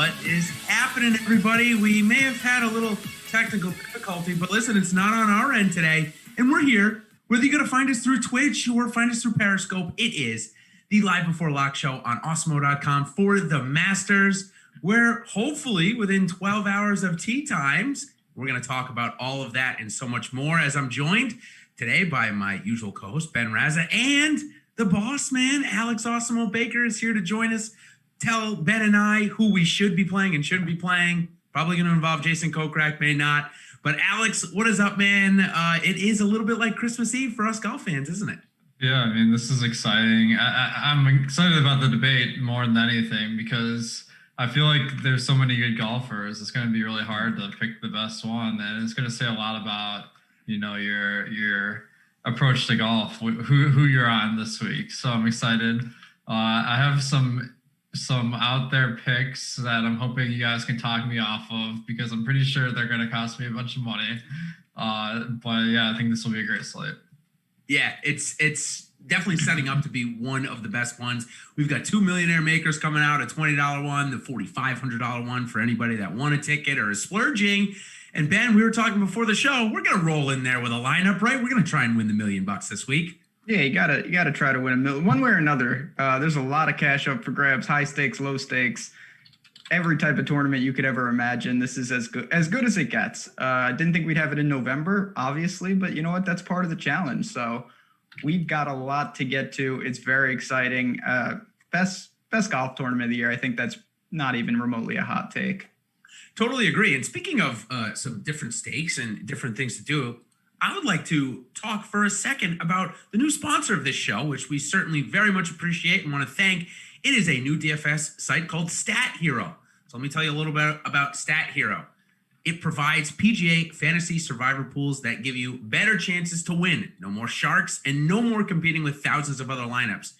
What is happening, everybody? We may have had a little technical difficulty, but listen, it's not on our end today. And we're here. Whether you're going to find us through Twitch or find us through Periscope, it is the Live Before Lock show on Awesemo.com for the Masters, where hopefully within 12 hours of tee times, we're going to talk about all of that and so much more, as I'm joined today by my usual co-host, Ben Rasa, and the boss man, Alex Awesemo Baker, is here to join us. Tell Ben and I who we should be playing and shouldn't be playing. Probably going to involve Jason Kokrak, may not. But Alex, what is up, man? It is a little bit like Christmas Eve for us golf fans, isn't it? Yeah, I mean, this is exciting. I'm excited about the debate more than anything because I feel like there's so many good golfers. It's going to be really hard to pick the best one, and it's going to say a lot about, you know, your approach to golf, who you're on this week. So I'm excited. I have some out there picks that I'm hoping you guys can talk me off of because I'm pretty sure they're going to cost me a bunch of money. But yeah, I think this will be a great slate. Yeah, it's definitely setting up to be one of the best ones. We've got 2 Millionaire Makers coming out, a $20 one, the $4,500 one for anybody that want a ticket or is splurging. And Ben, we were talking before the show, we're going to roll in there with a lineup, right? We're going to try and win the $1 million this week. Yeah, you gotta try to win $1 million one way or another. There's a lot of cash up for grabs, high stakes, low stakes, every type of tournament you could ever imagine. This is as good as it gets. I didn't think we'd have it in November, obviously, but you know what? That's part of the challenge. So we've got a lot to get to. It's very exciting. Best golf tournament of the year. I think that's not even remotely a hot take. Totally agree. And speaking of some different stakes and different things to do, I would like to talk for a second about the new sponsor of this show, which we certainly very much appreciate and want to thank. It is a new DFS site called Stat Hero. So let me tell you a little bit about Stat Hero. It provides PGA fantasy survivor pools that give you better chances to win. No more sharks and no more competing with thousands of other lineups.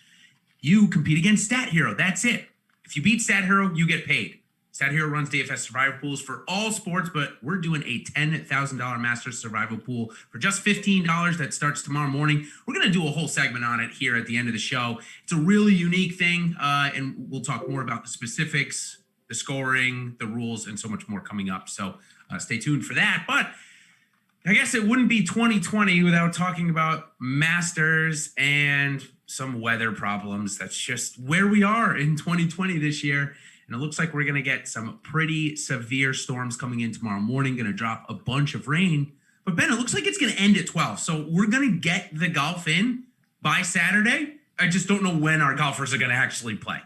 You compete against Stat Hero. That's it. If you beat Stat Hero, you get paid. Stat Hero runs DFS survival pools for all sports, but we're doing a $10,000 Masters survival pool for just $15 that starts tomorrow morning. We're going to do a whole segment on it here at the end of the show. It's a really unique thing, and we'll talk more about the specifics, the scoring, the rules, and so much more coming up. So stay tuned for that. But I guess it wouldn't be 2020 without talking about Masters and some weather problems. That's just where we are in 2020 this year. And it looks like we're going to get some pretty severe storms coming in tomorrow morning, going to drop a bunch of rain. But Ben, it looks like it's going to end at 12. So we're going to get the golf in by Saturday. I just don't know when our golfers are going to actually play.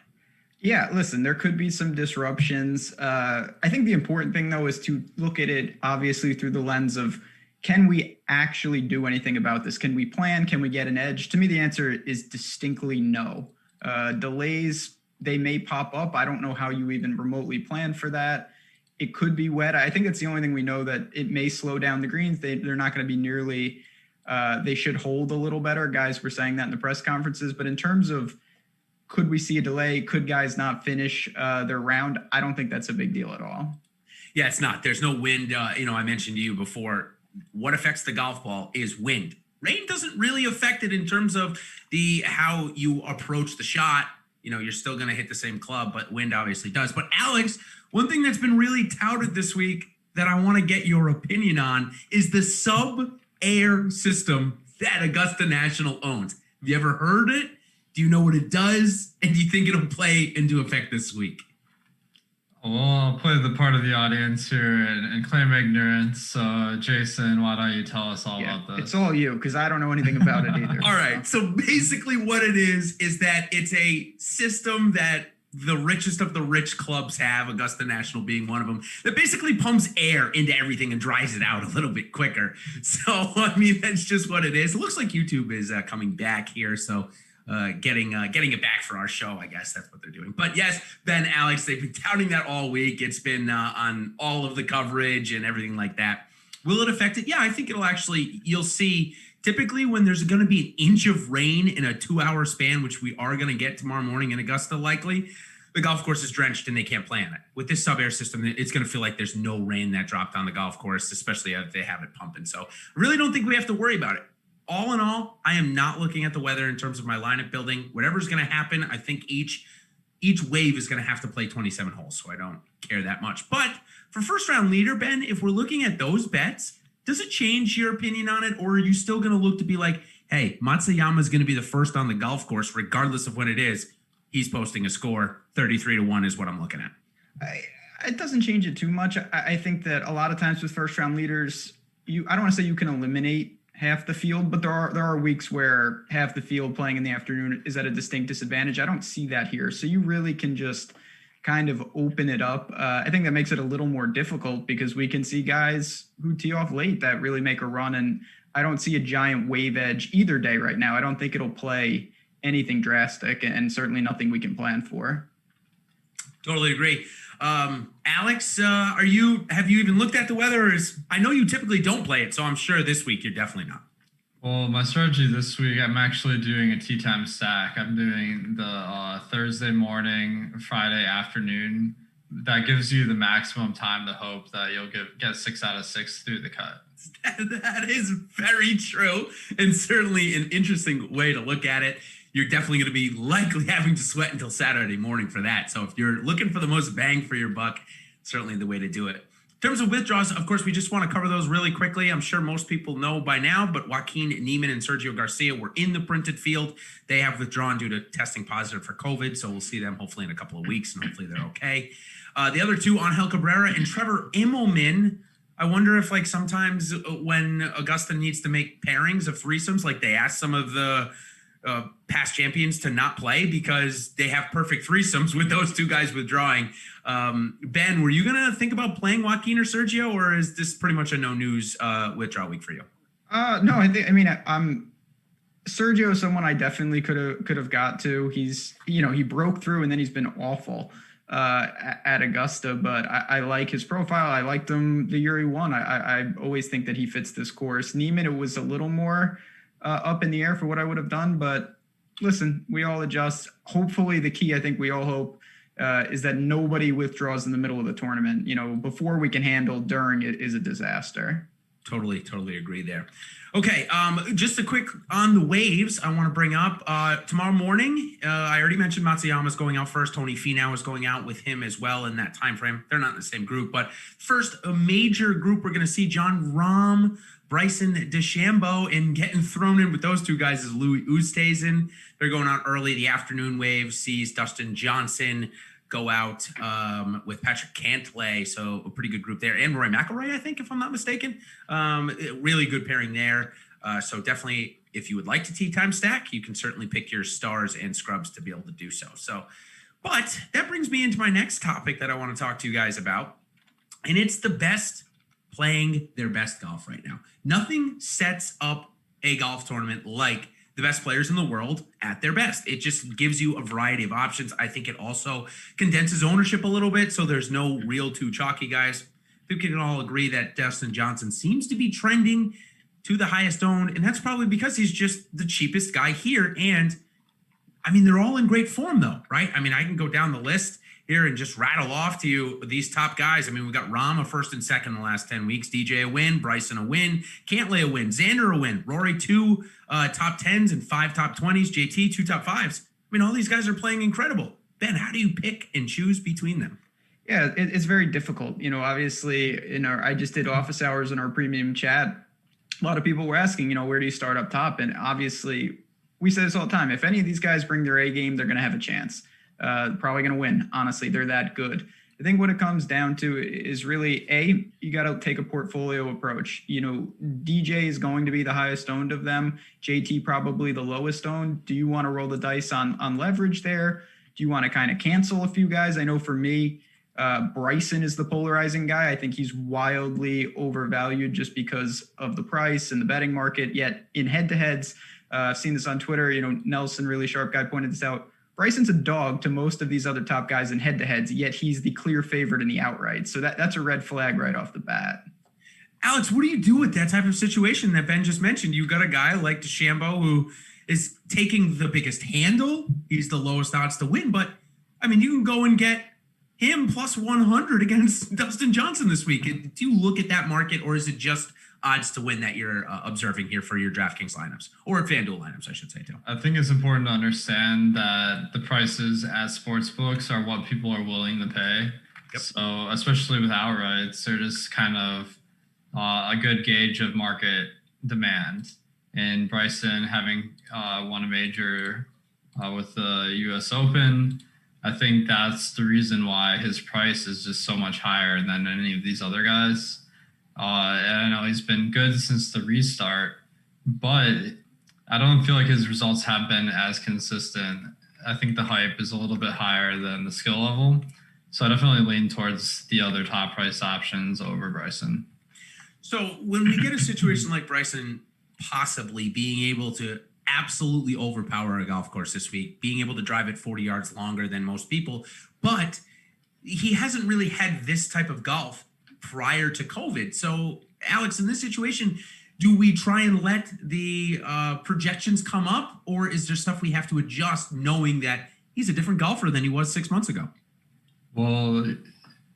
Yeah, listen, there could be some disruptions. I think the important thing, though, is to look at it, obviously, through the lens of, can we actually do anything about this? Can we plan? Can we get an edge? To me, the answer is distinctly no. Delays, they may pop up. I don't know how you even remotely plan for that. It could be wet. I think that's the only thing we know, that it may slow down the greens. They're not going to be nearly, they should hold a little better. Guys were saying that in the press conferences. But in terms of, could we see a delay? Could guys not finish their round? I don't think that's a big deal at all. Yeah, it's not. There's no wind. I mentioned to you before, what affects the golf ball is wind. Rain doesn't really affect it in terms of how you approach the shot. You know, you're still going to hit the same club, but wind obviously does. But Alex, one thing that's been really touted this week that I want to get your opinion on is the sub-air system that Augusta National owns. Have you ever heard it? Do you know what it does? And do you think it'll play into effect this week? Well, I'll play the part of the audience here and claim ignorance. So, Jason, why don't you tell us all about this? It's all you, because I don't know anything about it either. All right. So basically what it is that it's a system that the richest of the rich clubs have, Augusta National being one of them, that basically pumps air into everything and dries it out a little bit quicker. So, I mean, that's just what it is. It looks like YouTube is coming back here. So getting it back for our show, I guess that's what they're doing. But yes, Ben, Alex, they've been touting that all week. It's been on all of the coverage and everything like that. Will it affect it? Yeah, I think it'll actually, you'll see typically when there's going to be an inch of rain in a 2-hour span, which we are going to get tomorrow morning in Augusta likely, the golf course is drenched and they can't play on it. With this sub-air system, it's going to feel like there's no rain that dropped on the golf course, especially if they have it pumping. So I really don't think we have to worry about it. All in all, I am not looking at the weather in terms of my lineup building. Whatever's going to happen, I think each each wave is going to have to play 27 holes, so I don't care that much. But for first round leader, Ben, if we're looking at those bets, does it change your opinion on it, or are you still going to look to be like, hey, Matsuyama is going to be the first on the golf course, regardless of when it is? He's posting a score. 33-1 is what I'm looking at. It doesn't change it too much. I think that a lot of times with first round leaders, I don't want to say you can eliminate half the field, but there are weeks where half the field playing in the afternoon is at a distinct disadvantage. I don't see that here. So you really can just kind of open it up. I think that makes it a little more difficult because we can see guys who tee off late that really make a run. And I don't see a giant wave edge either day right now. I don't think it'll play anything drastic and certainly nothing we can plan for. Totally agree. Alex, have you even looked at the weather? I know you typically don't play it, so I'm sure this week you're definitely not. Well, my strategy this week, I'm actually doing a tee time stack. I'm doing the Thursday morning, Friday afternoon. That gives you the maximum time to hope that you'll get 6 out of 6 through the cut. That is very true, and certainly an interesting way to look at it. You're definitely going to be likely having to sweat until Saturday morning for that. So if you're looking for the most bang for your buck, certainly the way to do it. In terms of withdrawals, of course, we just want to cover those really quickly. I'm sure most people know by now, but Joaquin Niemann and Sergio Garcia were in the printed field. They have withdrawn due to testing positive for COVID, so we'll see them hopefully in a couple of weeks, and hopefully they're okay. The other two, Angel Cabrera and Trevor Immelman. I wonder if, like, sometimes when Augusta needs to make pairings of threesomes, like they ask some of the past champions to not play because they have perfect threesomes with those two guys withdrawing. Ben, were you going to think about playing Joaquin or Sergio, or is this pretty much a no news withdrawal week for you? No, I'm Sergio is someone I definitely could have got to. He's, he broke through and then he's been awful at Augusta, but I like his profile. I liked him the year he won. I always think that he fits this course. Niemann, it was a little more up in the air for what I would have done, but listen, we all adjust. Hopefully the key, I think we all hope, is that nobody withdraws in the middle of the tournament. Before we can handle, during it is a disaster. Totally agree there. Okay, just a quick on the waves I want to bring up. Tomorrow morning, I already mentioned Matsuyama's going out first. Tony Finau is going out with him as well in that time frame. They're not in the same group, but first, a major group we're going to see John Rahm, Bryson DeChambeau, and getting thrown in with those two guys is Louis Oosthuizen. They're going out early. The afternoon wave sees Dustin Johnson go out with Patrick Cantlay, so a pretty good group there. And Rory McIlroy, I think, if I'm not mistaken. Really good pairing there. So definitely, if you would like to tee time stack, you can certainly pick your stars and scrubs to be able to do so. But that brings me into my next topic that I want to talk to you guys about, and it's the best playing their best golf right now. Nothing sets up a golf tournament like the best players in the world at their best. It just gives you a variety of options. I think it also condenses ownership a little bit, so there's no real two chalky guys. I think we can all agree that Dustin Johnson seems to be trending to the highest owned, and that's probably because he's just the cheapest guy here. And I mean, they're all in great form though, right? I mean, I can go down the list here and just rattle off to you these top guys. I mean, we got Rahm a first and second in the last 10 weeks, DJ a win, Bryson a win, Cantlay a win, Xander a win, Rory 2 top 10s and 5 top 20s, JT 2 top 5s. I mean, all these guys are playing incredible. Ben, how do you pick and choose between them? Yeah, it's very difficult. Obviously, I just did office hours in our premium chat. A lot of people were asking, where do you start up top? And obviously, we say this all the time. If any of these guys bring their A game, they're going to have a chance. Probably going to win. Honestly, they're that good. I think what it comes down to is really, you got to take a portfolio approach. DJ is going to be the highest owned of them. JT probably the lowest owned. Do you want to roll the dice on leverage there? Do you want to kind of cancel a few guys? I know for me, Bryson is the polarizing guy. I think he's wildly overvalued just because of the price and the betting market. Yet in head-to-heads, I've seen this on Twitter. Nelson, really sharp guy, pointed this out. Bryson's a dog to most of these other top guys in head-to-heads, yet he's the clear favorite in the outright. So that's a red flag right off the bat. Alex, what do you do with that type of situation that Ben just mentioned? You've got a guy like DeChambeau who is taking the biggest handle. He's the lowest odds to win. But, I mean, you can go and get him plus 100 against Dustin Johnson this week. Do you look at that market, or is it just odds to win that you're observing here for your DraftKings lineups, or FanDuel lineups, I should say too. I think it's important to understand that the prices at sportsbooks are what people are willing to pay. Yep. So especially with outrights, they're just kind of a good gauge of market demand. And Bryson having won a major with the U.S. Open, I think that's the reason why his price is just so much higher than any of these other guys. And I know he's been good since the restart, but I don't feel like his results have been as consistent. I think the hype is a little bit higher than the skill level. So I definitely lean towards the other top price options over Bryson. So when we get a situation like Bryson possibly being able to absolutely overpower a golf course this week, being able to drive it 40 yards longer than most people, but he hasn't really had this type of golf prior to COVID. So Alex, in this situation, do we try and let the projections come up, or is there stuff we have to adjust knowing that he's a different golfer than he was 6 months ago? Well,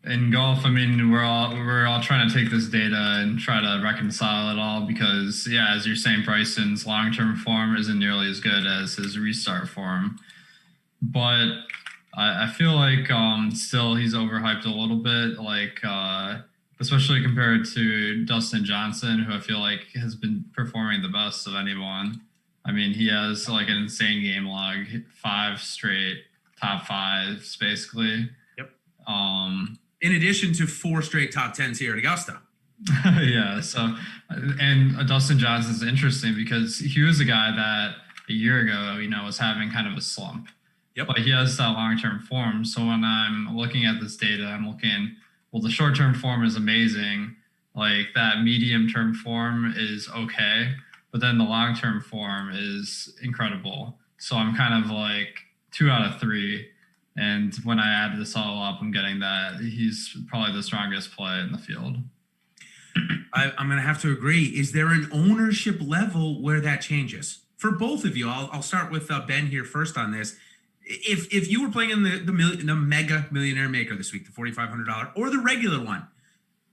in golf, I mean, we're all trying to take this data and try to reconcile it all because, yeah, as you're saying, Bryson's long-term form isn't nearly as good as his restart form. But I feel like still he's overhyped a little bit, like especially compared to Dustin Johnson, who I feel like has been performing the best of anyone. I mean, he has like an insane game log, 5 straight top 5s, basically. Yep. In addition to 4 straight top 10s here at Augusta. Yeah. So, and Dustin Johnson's interesting because he was a guy that a year ago, was having kind of a slump. Yep. But he has that long-term form. So when I'm looking at this data, I'm looking, well, the short-term form is amazing. Like that medium-term form is okay, but then the long-term form is incredible. So I'm kind of like 2 out of 3. And when I add this all up, I'm getting that he's probably the strongest play in the field. I'm going to have to agree. Is there an ownership level where that changes? For both of you, I'll start with Ben here first on this. If you were playing in the mega Millionaire Maker this week, the $4,500 or the regular one,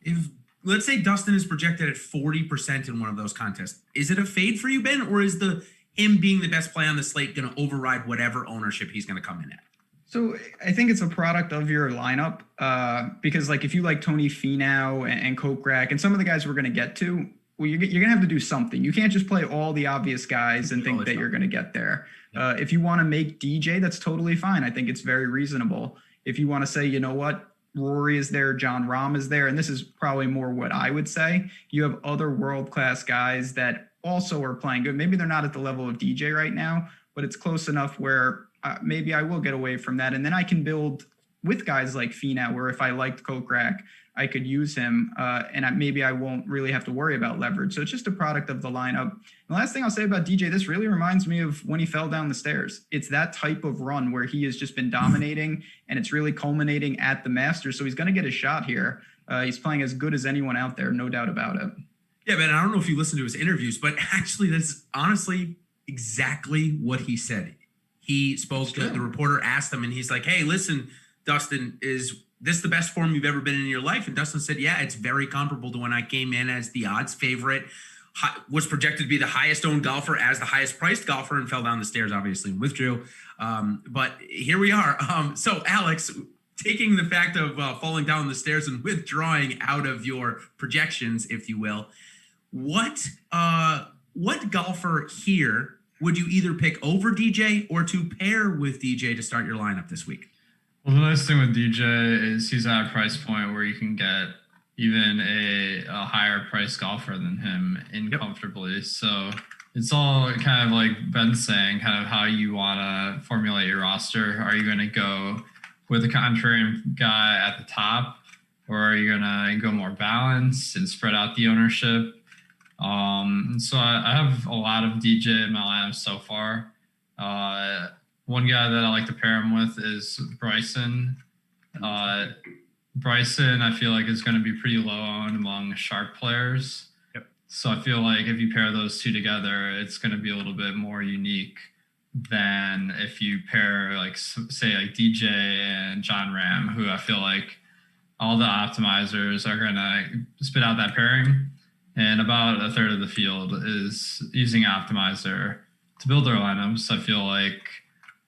if let's say Dustin is projected at 40% in one of those contests, is it a fade for you, Ben, or is him being the best play on the slate going to override whatever ownership he's going to come in at? So I think it's a product of your lineup because like if you like Tony Finau and Kokrak and some of the guys we're going to get to, well, you're going to have to do something. You can't just play all the obvious guys and think that you're going to get there. If you want to make DJ, that's totally fine. I think it's very reasonable. If you want to say, you know what, Rory is there, John Rahm is there, and this is probably more what I would say. You have other world-class guys that also are playing good. Maybe they're not at the level of DJ right now, but it's close enough where maybe I will get away from that. And then I can build with guys like Finau, where if I liked Kokrak, I could use him and maybe I won't really have to worry about leverage. So it's just a product of the lineup. The last thing I'll say about DJ, this really reminds me of when he fell down the stairs. It's that type of run where he has just been dominating and it's really culminating at the Masters. So he's going to get a shot here. He's playing as good as anyone out there, no doubt about it. Yeah, man, I don't know if you listened to his interviews, but actually that's honestly exactly what he said. He spoke to the reporter, asked him, and he's like, hey, listen, Dustin, is this the best form you've ever been in your life? And Dustin said, yeah, it's very comparable to when I came in as the odds favorite, was projected to be the highest owned golfer as the highest priced golfer, and fell down the stairs, obviously, and withdrew. But here we are. So, Alex, taking the fact of falling down the stairs and withdrawing out of your projections, if you will, what golfer here would you either pick over DJ or to pair with DJ to start your lineup this week? Well, the nice thing with DJ is he's at a price point where you can get even a higher price golfer than him in comfortably. So it's all kind of like Ben's saying, kind of how you want to formulate your roster. Are you going to go with a contrarian guy at the top, or are you going to go more balanced and spread out the ownership? So I have a lot of DJ in my lineup so far. One guy that I like to pair him with is Bryson. Bryson, I feel like, is going to be pretty low owned among sharp players. Yep. So I feel like if you pair those two together, it's going to be a little bit more unique than if you pair, like, say, like DJ and John Ram, who I feel like all the optimizers are going to spit out that pairing. and about a third of the field is using Optimizer to build their lineups. I feel like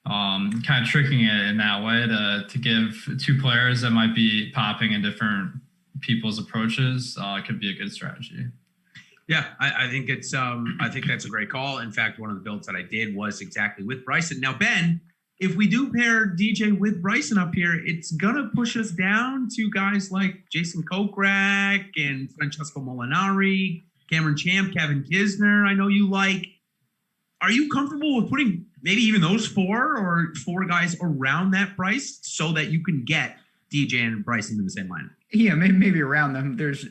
kind of tricking it in that way to give two players that might be popping in different people's approaches could be a good strategy. Yeah, I think I think that's a great call. In fact, one of the builds that I did was exactly with Bryson. Now, Ben, if we do pair DJ with Bryson up here, it's gonna push us down to guys like Jason Kokrak and Francesco Molinari, Cameron Champ, Kevin Kisner. I know you like. Are you comfortable with putting maybe even those four guys around that price so that you can get DJ and Bryson in the same lineup? Yeah, maybe around them. There's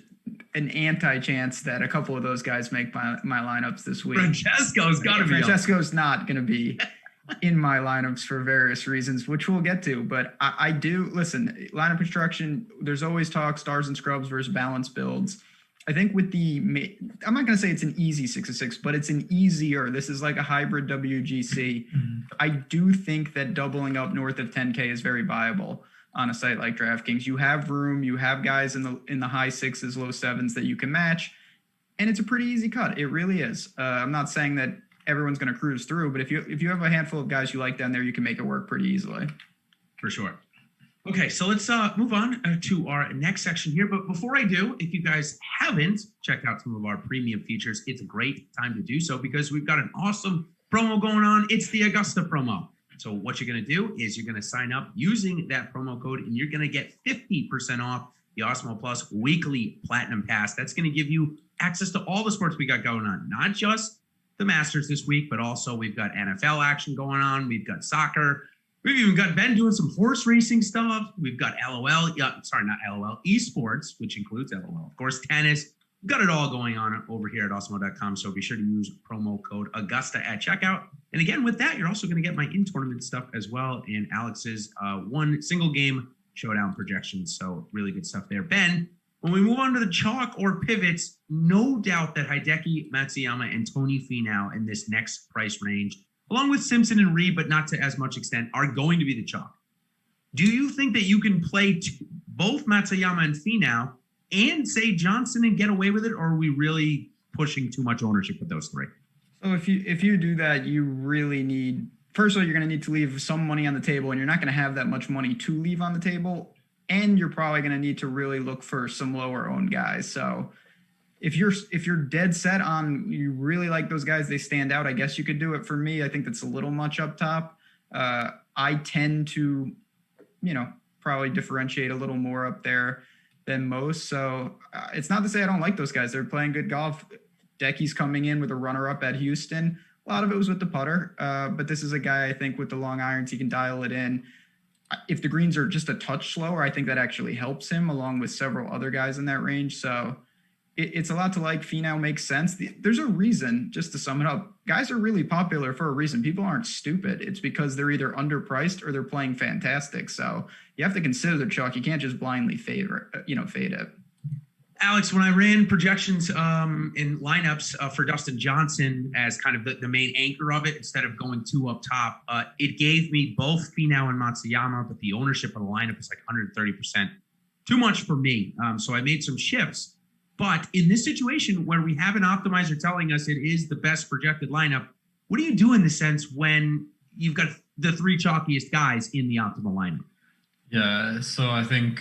an anti-chance that a couple of those guys make my lineups this week. Francesco's got to be. Francesco's not going to be in my lineups for various reasons, which we'll get to. But I do listen. Lineup construction. There's always talk stars and scrubs versus balanced builds. I think with I'm not going to say it's an easy 6 of 6, but it's an easier. This is like a hybrid WGC. Mm-hmm. I do think that doubling up north of 10K is very viable on a site like DraftKings. You have room, you have guys in the high 6s, low 7s that you can match, and it's a pretty easy cut. It really is. I'm not saying that everyone's going to cruise through, but if you have a handful of guys you like down there, you can make it work pretty easily. For sure. Okay, so let's move on to our next section here. But before I do, if you guys haven't checked out some of our premium features, it's a great time to do so because we've got an awesome promo going on. It's the Augusta promo. So what you're going to do is you're going to sign up using that promo code, and you're going to get 50% off the Awesemo Plus weekly Platinum Pass. That's going to give you access to all the sports we got going on, not just the Masters this week, but also we've got NFL action going on. We've got soccer. We've even got Ben doing some horse racing stuff. We've got esports, which includes LOL, of course, tennis. We've got it all going on over here at awesemo.com. So be sure to use promo code Augusta at checkout. And again, with that, you're also going to get my in-tournament stuff as well and Alex's one single game showdown projections. So really good stuff there. Ben, when we move on to the chalk or pivots, no doubt that Hideki Matsuyama and Tony Finau in this next price range, along with Simpson and Reed, but not to as much extent, are going to be the chalk. Do you think that you can play both Matsuyama and Finau and say Johnson and get away with it, or are we really pushing too much ownership with those three? So if you do that, you really need, first of all, you're going to need to leave some money on the table, and you're not going to have that much money to leave on the table, and you're probably going to need to really look for some lower owned guys. So if you're dead set on you really like those guys, they stand out, I guess you could do it. For me, I think that's a little much up top. I tend to, probably differentiate a little more up there than most. So it's not to say I don't like those guys. They're playing good golf. Decky's coming in with a runner-up at Houston. A lot of it was with the putter, but this is a guy, I think, with the long irons, he can dial it in. If the greens are just a touch slower, I think that actually helps him along with several other guys in that range. So it's a lot to like. Finau makes sense. There's a reason, just to sum it up, guys are really popular for a reason. People aren't stupid. It's because they're either underpriced or they're playing fantastic. So you have to consider the chalk. You can't just blindly fade it. Alex, when I ran projections in lineups for Dustin Johnson as kind of the main anchor of it, instead of going two up top, it gave me both Finau and Matsuyama, but the ownership of the lineup is like 130%. Too much for me. So I made some shifts. But in this situation where we have an optimizer telling us it is the best projected lineup, what do you do in the sense when you've got the three chalkiest guys in the optimal lineup? Yeah, so I think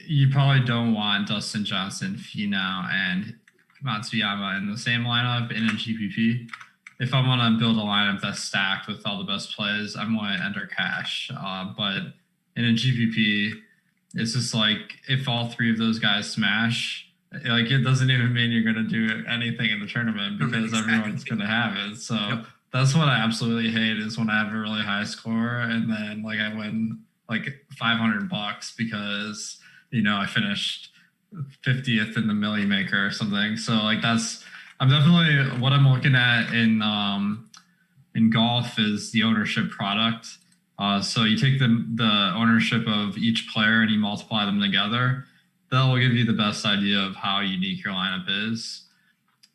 you probably don't want Dustin Johnson, Finau, and Matsuyama in the same lineup in a GPP. If I want to build a lineup that's stacked with all the best plays, I'm going to enter cash. But in a GPP, it's just like if all three of those guys smash, like it doesn't even mean you're going to do anything in the tournament because everyone's going to have it. So That's what I absolutely hate is when I have a really high score and then like I win like $500 because, I finished 50th in the Millionaire Maker or something. So like I'm definitely what I'm looking at in golf is the ownership product. So you take the ownership of each player and you multiply them together. That will give you the best idea of how unique your lineup is.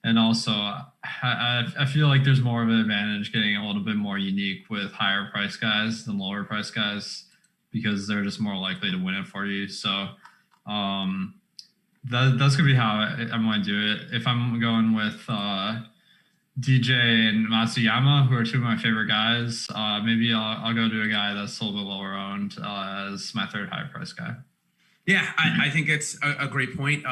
And also, I feel like there's more of an advantage getting a little bit more unique with higher price guys than lower price guys because they're just more likely to win it for you. So That's gonna be how I'm going to do it. If I'm going with DJ and Matsuyama, who are two of my favorite guys, maybe I'll go to a guy that's a little bit lower owned as my third high price guy. Yeah, I think it's a great point.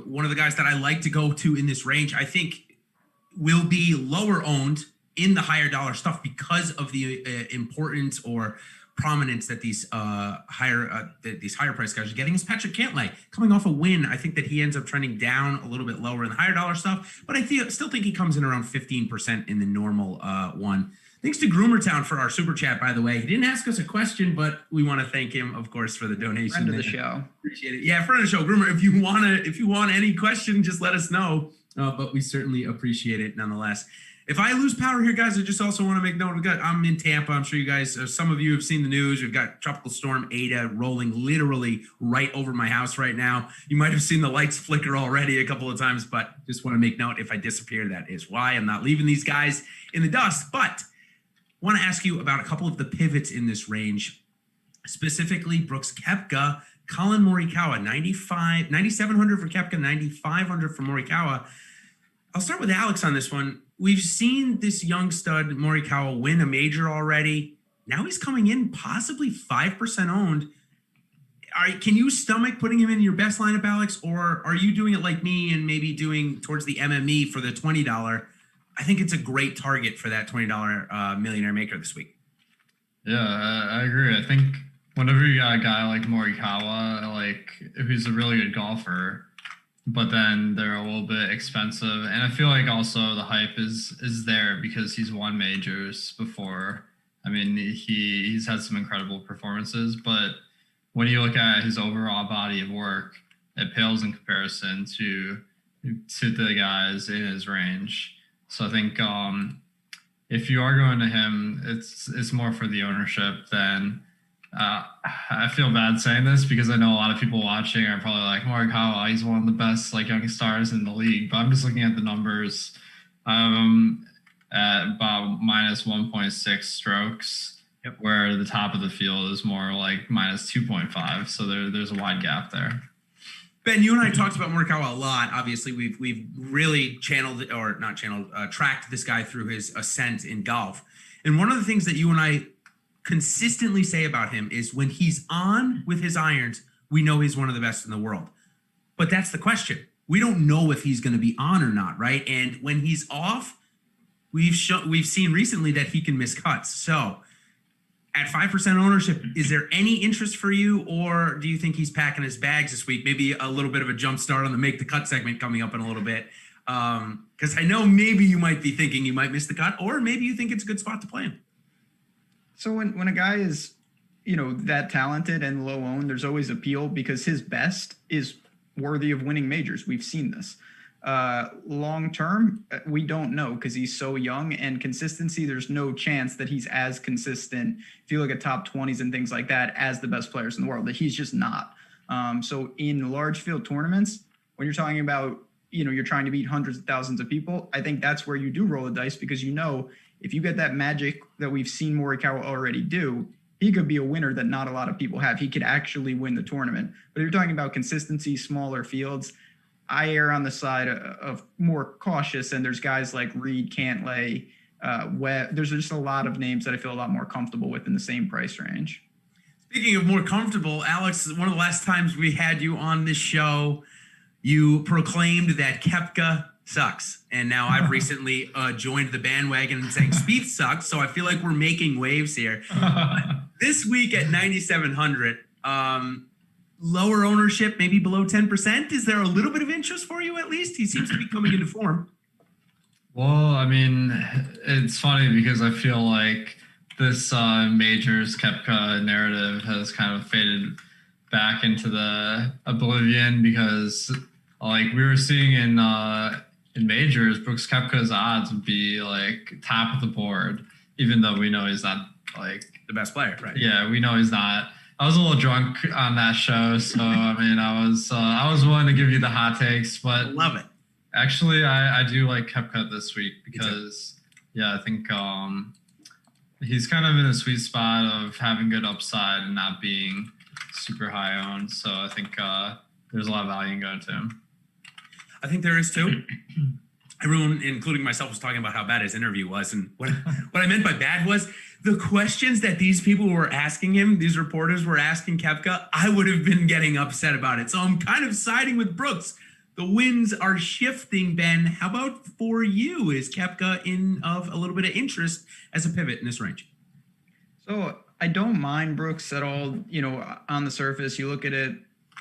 One of the guys that I like to go to in this range, I think, will be lower owned in the higher dollar stuff because of the importance or prominence that these higher price guys are getting. Is Patrick Cantlay coming off a win? I think that he ends up trending down a little bit lower in the higher dollar stuff, but I still think he comes in around 15% in the normal one. Thanks to Groomertown for our super chat, by the way. He didn't ask us a question, but we want to thank him, of course, for the donation. Friend of the show. Appreciate it. Yeah, friend of the show. Groomer, if you want any question, just let us know. But we certainly appreciate it nonetheless. If I lose power here, guys, I just also want to make note. I'm in Tampa. I'm sure you guys, some of you have seen the news. We've got Tropical Storm Ada rolling literally right over my house right now. You might have seen the lights flicker already a couple of times, but just want to make note, if I disappear, that is why. I'm not leaving these guys in the dust. But want to ask you about a couple of the pivots in this range, specifically Brooks Kepka, Colin Morikawa, 9,700 for Kepka, 9,500 for Morikawa. I'll start with Alex on this one. We've seen this young stud Morikawa win a major already. Now he's coming in possibly 5% owned. Can you stomach putting him in your best lineup, Alex, or are you doing it like me and maybe doing towards the MME for the $20? I think it's a great target for that $20 Millionaire Maker this week. Yeah, I agree. I think whenever you got a guy like Morikawa, like who's a really good golfer, but then they're a little bit expensive, and I feel like also the hype is there because he's won majors before. I mean, he's had some incredible performances, but when you look at his overall body of work, it pales in comparison to the guys in his range. So I think if you are going to him, it's more for the ownership than. I feel bad saying this because I know a lot of people watching are probably like, Morikawa, he's one of the best young stars in the league. But I'm just looking at the numbers. At about minus 1.6 strokes, where the top of the field is more like minus 2.5. So there's a wide gap there. Ben, you and I talked about Morikawa a lot. Obviously, we've really tracked this guy through his ascent in golf. And one of the things that you and I consistently say about him is when he's on with his irons, we know he's one of the best in the world. But that's the question. We don't know if he's going to be on or not, right? And when he's off, we've seen recently that he can miss cuts. So at 5% ownership, is there any interest for you, or do you think he's packing his bags this week? Maybe a little bit of a jump start on the Make the Cut segment coming up in a little bit. Because I know maybe you might be thinking you might miss the cut, or maybe you think it's a good spot to play him. So when a guy is, that talented and low owned, there's always appeal because his best is worthy of winning majors. We've seen this. Long term, we don't know because he's so young, and consistency, there's no chance that he's as consistent if you look at top 20s and things like that as the best players in the world, that he's just not. So in large field tournaments, when you're talking about, you're trying to beat hundreds of thousands of people, I think that's where you do roll the dice because if you get that magic that we've seen Morikawa already do, he could be a winner that not a lot of people have. He could actually win the tournament. But if you're talking about consistency, smaller fields, I err on the side of more cautious, and there's guys like Reed, Cantlay, Webb. There's just a lot of names that I feel a lot more comfortable with in the same price range. Speaking of more comfortable, Alex, one of the last times we had you on this show, you proclaimed that Kepka sucks. And now I've recently joined the bandwagon and saying Spieth sucks. So I feel like we're making waves here. This week at 9,700, lower ownership, maybe below 10%. Is there a little bit of interest for you at least? He seems to be coming into form. Well, I mean, it's funny because I feel like this majors Kepka narrative has kind of faded back into the oblivion because like we were seeing in majors, Brooks Koepka's odds would be like top of the board, even though we know he's not like the best player, right? Yeah, we know he's not. I was a little drunk on that show, so I mean, I was willing to give you the hot takes, but love it. Actually, I do like Kepka this week because I think he's kind of in a sweet spot of having good upside and not being super high owned. So I think there's a lot of value in going to him. I think there is too. Everyone, including myself, was talking about how bad his interview was. And what I meant by bad was the questions that these people were asking him, these reporters were asking Kepka, I would have been getting upset about it. So I'm kind of siding with Brooks. The winds are shifting, Ben. How about for you? Is Kepka in of a little bit of interest as a pivot in this range? So I don't mind Brooks at all. You know, on the surface, you look at it.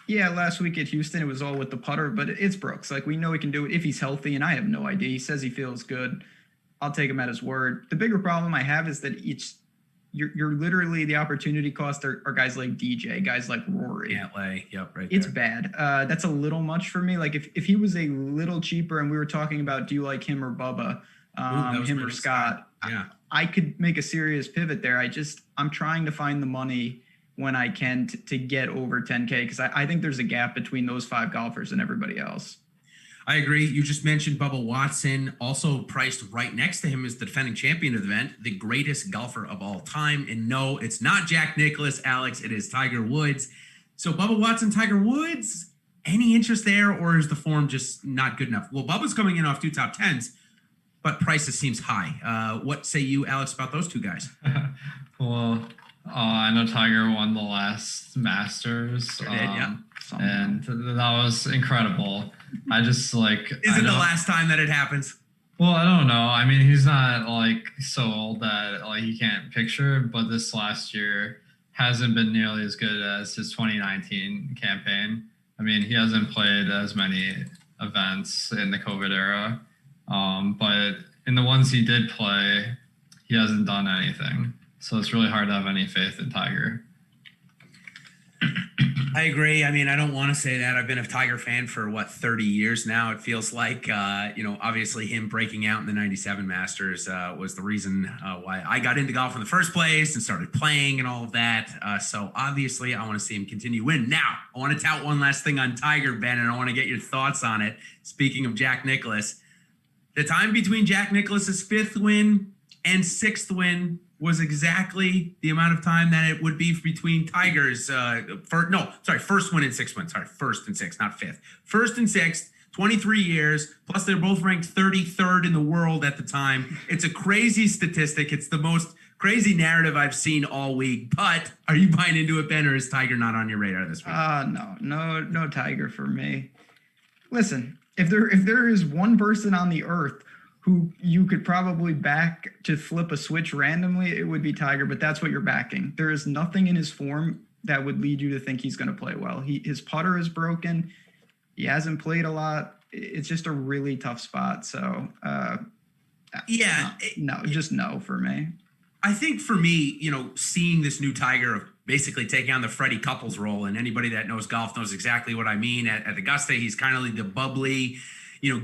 Yeah, last week at Houston, it was all with the putter, but it's Brooks. Like, we know he can do it if he's healthy, and I have no idea. He says he feels good. I'll take him at his word. The bigger problem I have is that you're literally, the opportunity cost are guys like DJ, guys like Rory. Yeah, yep, right. It's there. bad. That's a little much for me. Like, if he was a little cheaper and we were talking about, do you like him or Bubba, him or Scott? Yeah, I could make a serious pivot there. I'm trying to find the money when I can to get over 10K, because I think there's a gap between those 5 golfers and everybody else. I agree. You just mentioned Bubba Watson. Also priced right next to him is the defending champion of the event, the greatest golfer of all time. And no, it's not Jack Nicklaus, Alex. It is Tiger Woods. So Bubba Watson, Tiger Woods, any interest there, or is the form just not good enough? Well, Bubba's coming in off 2 top 10s, but prices seems high. What say you, Alex, about those two guys? Well, I know Tiger won the last Masters, and that was incredible. I just like. Is it the last time that it happens? Well, I don't know. I mean, he's not like so old that like he can't picture, but this last year hasn't been nearly as good as his 2019 campaign. I mean, he hasn't played as many events in the COVID era, but in the ones he did play, he hasn't done anything. So it's really hard to have any faith in Tiger. I agree. I mean, I don't want to say that. I've been a Tiger fan for 30 years now. It feels like, obviously him breaking out in the 97 Masters was the reason why I got into golf in the first place and started playing and all of that. So obviously I want to see him continue win. Now, I want to tout one last thing on Tiger, Ben, and I want to get your thoughts on it. Speaking of Jack Nicklaus, the time between Jack Nicklaus's 5th win and 6th win was exactly the amount of time that it would be between Tiger's first win and 6th win. Sorry, 1st and 6th, not 5th. 1st and 6th, 23 years. Plus, they're both ranked 33rd in the world at the time. It's a crazy statistic. It's the most crazy narrative I've seen all week. But are you buying into it, Ben, or is Tiger not on your radar this week? No Tiger for me. Listen, if there is one person on the earth who you could probably back to flip a switch randomly, it would be Tiger, but that's what you're backing. There is nothing in his form that would lead you to think he's going to play well. His putter is broken. He hasn't played a lot. It's just a really tough spot. So, just no for me. I think for me, seeing this new Tiger of basically taking on the Freddie Couples role, and anybody that knows golf knows exactly what I mean. At Augusta, he's kind of like the bubbly,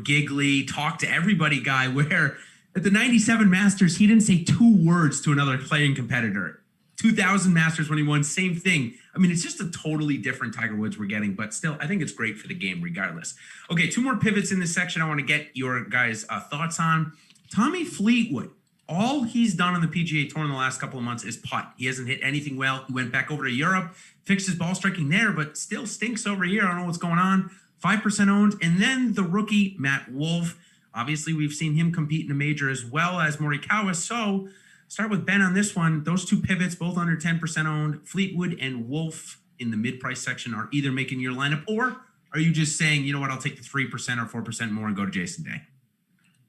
giggly, talk to everybody guy, where at the 97 Masters, he didn't say 2 words to another playing competitor. 2000 Masters when he won, same thing. I mean, it's just a totally different Tiger Woods we're getting, but still, I think it's great for the game regardless. Okay, 2 more pivots in this section I want to get your guys' thoughts on. Tommy Fleetwood, all he's done on the PGA Tour in the last couple of months is putt. He hasn't hit anything well. He went back over to Europe, fixed his ball striking there, but still stinks over here. I don't know what's going on. 5% owned. And then the rookie, Matt Wolff. Obviously, we've seen him compete in a major as well as Morikawa. So start with Ben on this one. Those 2 pivots, both under 10% owned. Fleetwood and Wolff in the mid-price section are either making your lineup, or are you just saying, you know what, I'll take the 3% or 4% more and go to Jason Day?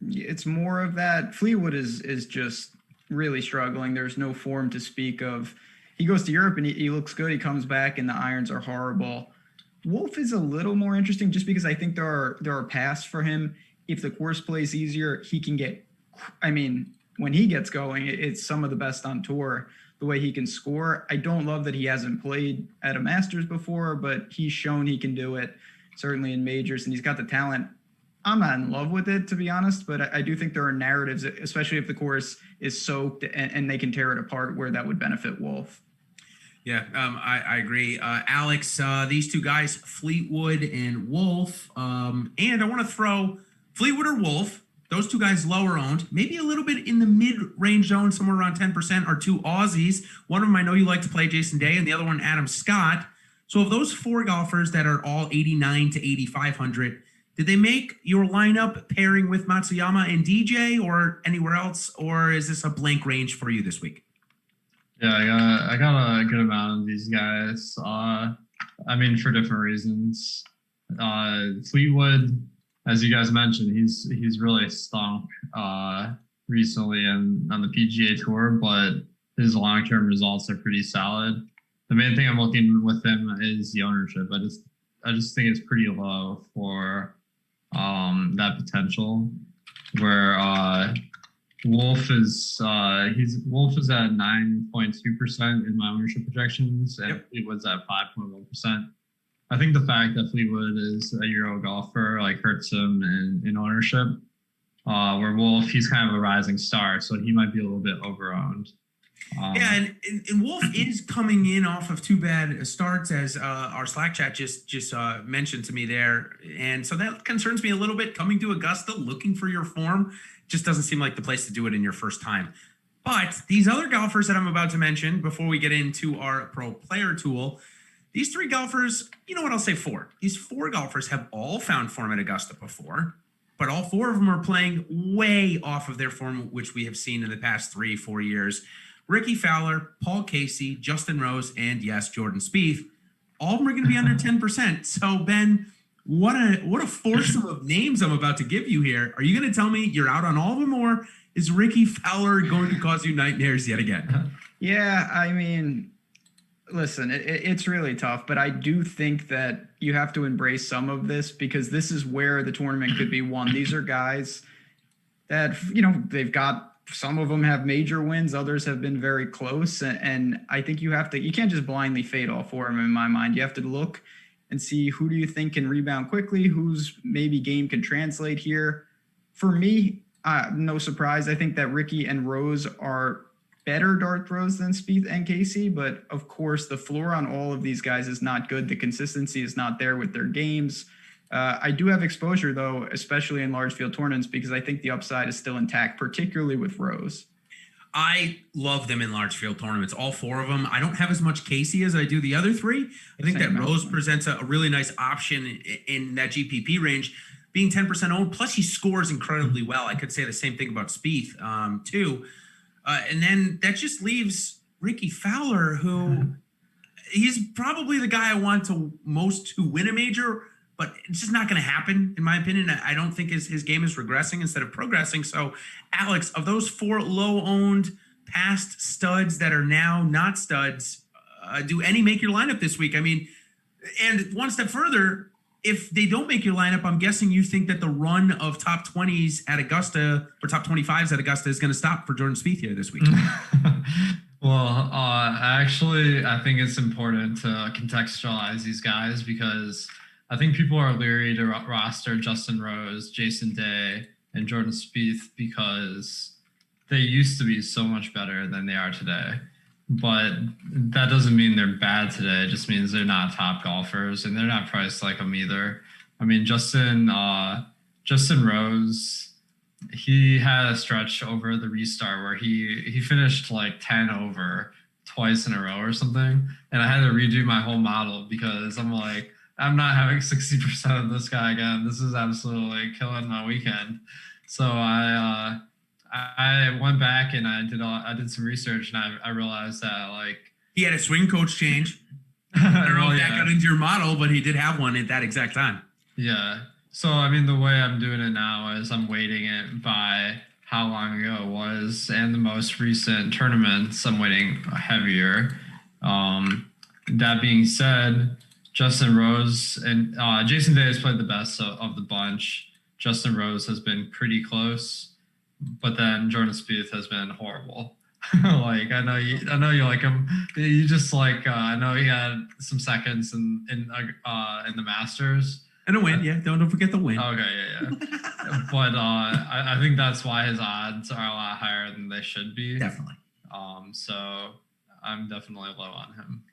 It's more of that. Fleetwood is just really struggling. There's no form to speak of. He goes to Europe and he looks good. He comes back and the irons are horrible. Wolff is a little more interesting just because I think there are paths for him. If the course plays easier, he can get, when he gets going, it's some of the best on tour, the way he can score. I don't love that he hasn't played at a Masters before, but he's shown he can do it, certainly in majors, and he's got the talent. I'm not in love with it, to be honest, but I do think there are narratives, especially if the course is soaked and they can tear it apart, where that would benefit Wolff. Yeah, I agree. Alex, these 2 guys, Fleetwood and Wolff. And I want to throw Fleetwood or Wolff, those 2 guys lower owned, maybe a little bit in the mid-range zone, somewhere around 10%, are 2 Aussies. One of them I know you like to play, Jason Day, and the other one, Adam Scott. So of those 4 golfers that are all 89 to 8,500, Did they make your lineup pairing with Matsuyama and DJ or anywhere else, or is this a blank range for you this week? Yeah, I got a good amount of these guys. I mean, for different reasons. Fleetwood, as you guys mentioned, he's really stunk recently and on the PGA Tour, but his long-term results are pretty solid. The main thing I'm looking with him is the ownership. I just think it's pretty low for that potential. Where Wolf is at 9.2% in my ownership projections, and Fleetwood's at 5.1%. I think the fact that Fleetwood is a Euro golfer hurts him in ownership. Where Wolf, he's kind of a rising star, so he might be a little bit overowned. And Wolf is coming in off of two bad starts, as our Slack chat just mentioned to me there, and so that concerns me a little bit. Coming to Augusta, looking for your form, just doesn't seem like the place to do it in your first time. But these other golfers that I'm about to mention before we get into our pro player tool, these three golfers, you know what, I'll say four. These four golfers have all found form at Augusta before, but all four of them are playing way off of their form, which we have seen in the past 3-4 years. Ricky Fowler, Paul Casey, Justin Rose, and yes, Jordan Spieth. All of them are going to be under 10%. So Ben, what a foursome of names I'm about to give you here. Are you going to tell me you're out on all of them, or is Ricky Fowler going to cause you nightmares yet again? Yeah, I mean, listen, it's really tough, but I do think that you have to embrace some of this because this is where the tournament could be won. These are guys that, they've got, some of them have major wins, others have been very close. And I think you can't just blindly fade all four of them in my mind. You have to look and see who do you think can rebound quickly, whose maybe game can translate here. For me, no surprise, I think that Ricky and Rose are better dart throws than Spieth and Casey, but of course the floor on all of these guys is not good. The consistency is not there with their games. I do have exposure though, especially in large field tournaments, because I think the upside is still intact, particularly with Rose. I love them in large field tournaments, all four of them. I don't have as much Casey as I do the other three. I think that Rose presents a really nice option in that GPP range, being 10% owned. Plus, he scores incredibly well. I could say the same thing about Spieth, too. And then that just leaves Ricky Fowler, who he's probably the guy I want to most to win a major, but it's just not going to happen, in my opinion. I don't think his game is regressing instead of progressing. So, Alex, of those four low-owned past studs that are now not studs, do any make your lineup this week? I mean, and one step further, if they don't make your lineup, I'm guessing you think that the run of top 20s at Augusta or top 25s at Augusta is going to stop for Jordan Spieth here this week. Well, actually, I think it's important to contextualize these guys because I think people are leery to roster Justin Rose, Jason Day, and Jordan Spieth because they used to be so much better than they are today. But that doesn't mean they're bad today. It just means they're not top golfers, and they're not priced like them either. I mean, Justin Rose, he had a stretch over the restart where he finished 10 over twice in a row or something, and I had to redo my whole model because I'm like, I'm not having 60% of this guy again. This is absolutely killing my weekend. So I went back and I did some research, and I realized that he had a swing coach change. I don't know if that got into your model, but he did have one at that exact time. Yeah. So I mean, the way I'm doing it now is I'm weighting it by how long ago it was, and the most recent tournaments I'm weighting heavier. That being said, Justin Rose and Jason Day has played the best of the bunch. Justin Rose has been pretty close, but then Jordan Spieth has been horrible. I know you like him. You just I know he had some seconds in the Masters and a win. Yeah, don't forget the win. Okay, yeah. But I think that's why his odds are a lot higher than they should be. Definitely. So I'm definitely low on him.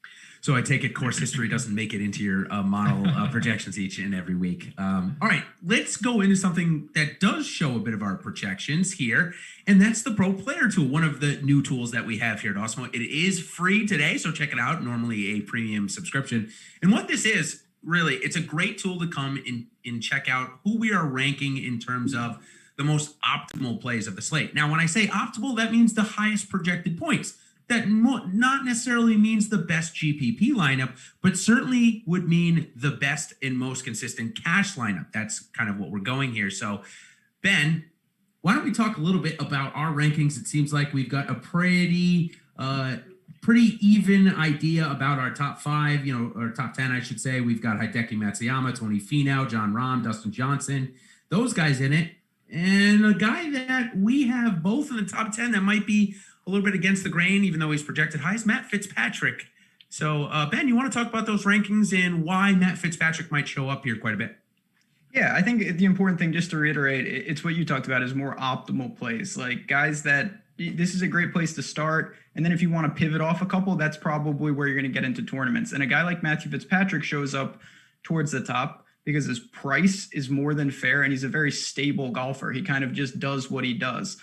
So I take it course history doesn't make it into your model projections each and every week. All right, let's go into something that does show a bit of our projections here, and that's the Pro Player Tool, one of the new tools that we have here at Awesemo. It is free today, so check it out, normally a premium subscription. And what this is, really, it's a great tool to come in and check out who we are ranking in terms of the most optimal plays of the slate. Now, when I say optimal, that means the highest projected points. That not necessarily means the best GPP lineup, but certainly would mean the best and most consistent cash lineup. That's kind of what we're going here. So, Ben, why don't we talk a little bit about our rankings? It seems like we've got a pretty even idea about our top 5, or top 10, I should say. We've got Hideki Matsuyama, Tony Finau, John Rahm, Dustin Johnson, those guys in it. And a guy that we have both in the top 10 that might be a little bit against the grain, even though he's projected high, is Matt Fitzpatrick. So, Ben, you want to talk about those rankings and why Matt Fitzpatrick might show up here quite a bit? Yeah, I think the important thing, just to reiterate, it's what you talked about, is more optimal plays. Like guys that this is a great place to start. And then if you want to pivot off a couple, that's probably where you're going to get into tournaments. And a guy like Matthew Fitzpatrick shows up towards the top because his price is more than fair and he's a very stable golfer. He kind of just does what he does.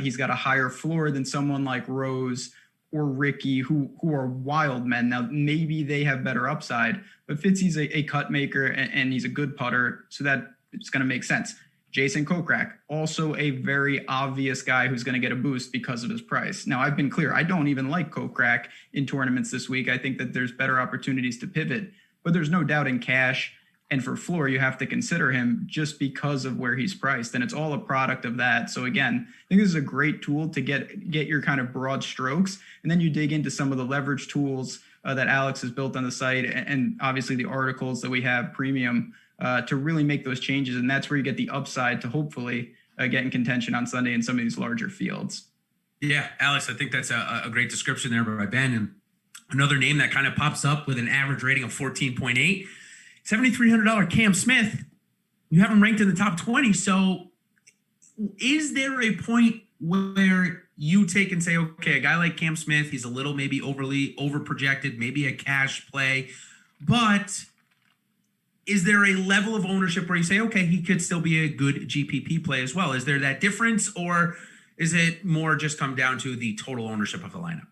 He's got a higher floor than someone like Rose or Ricky, who are wild men. Now, maybe they have better upside, but Fitzy's a cut maker and he's a good putter, so that it's going to make sense. Jason Kokrak, also a very obvious guy who's going to get a boost because of his price. Now, I've been clear, I don't even like Kokrak in tournaments this week. I think that there's better opportunities to pivot, but there's no doubt in cash and for floor, you have to consider him just because of where he's priced. And it's all a product of that. So again, I think this is a great tool to get your kind of broad strokes. And then you dig into some of the leverage tools that Alex has built on the site, and obviously the articles that we have premium to really make those changes. And that's where you get the upside to hopefully get in contention on Sunday in some of these larger fields. Yeah, Alex, I think that's a great description there by Ben. And another name that kind of pops up with an average rating of 14.8, $7,300 Cam Smith. You have him ranked in the top 20. So is there a point where you take and say, okay, a guy like Cam Smith, he's a little maybe overly overprojected, maybe a cash play, but is there a level of ownership where you say, okay, he could still be a good GPP play as well? Is there that difference, or is it more just come down to the total ownership of the lineup?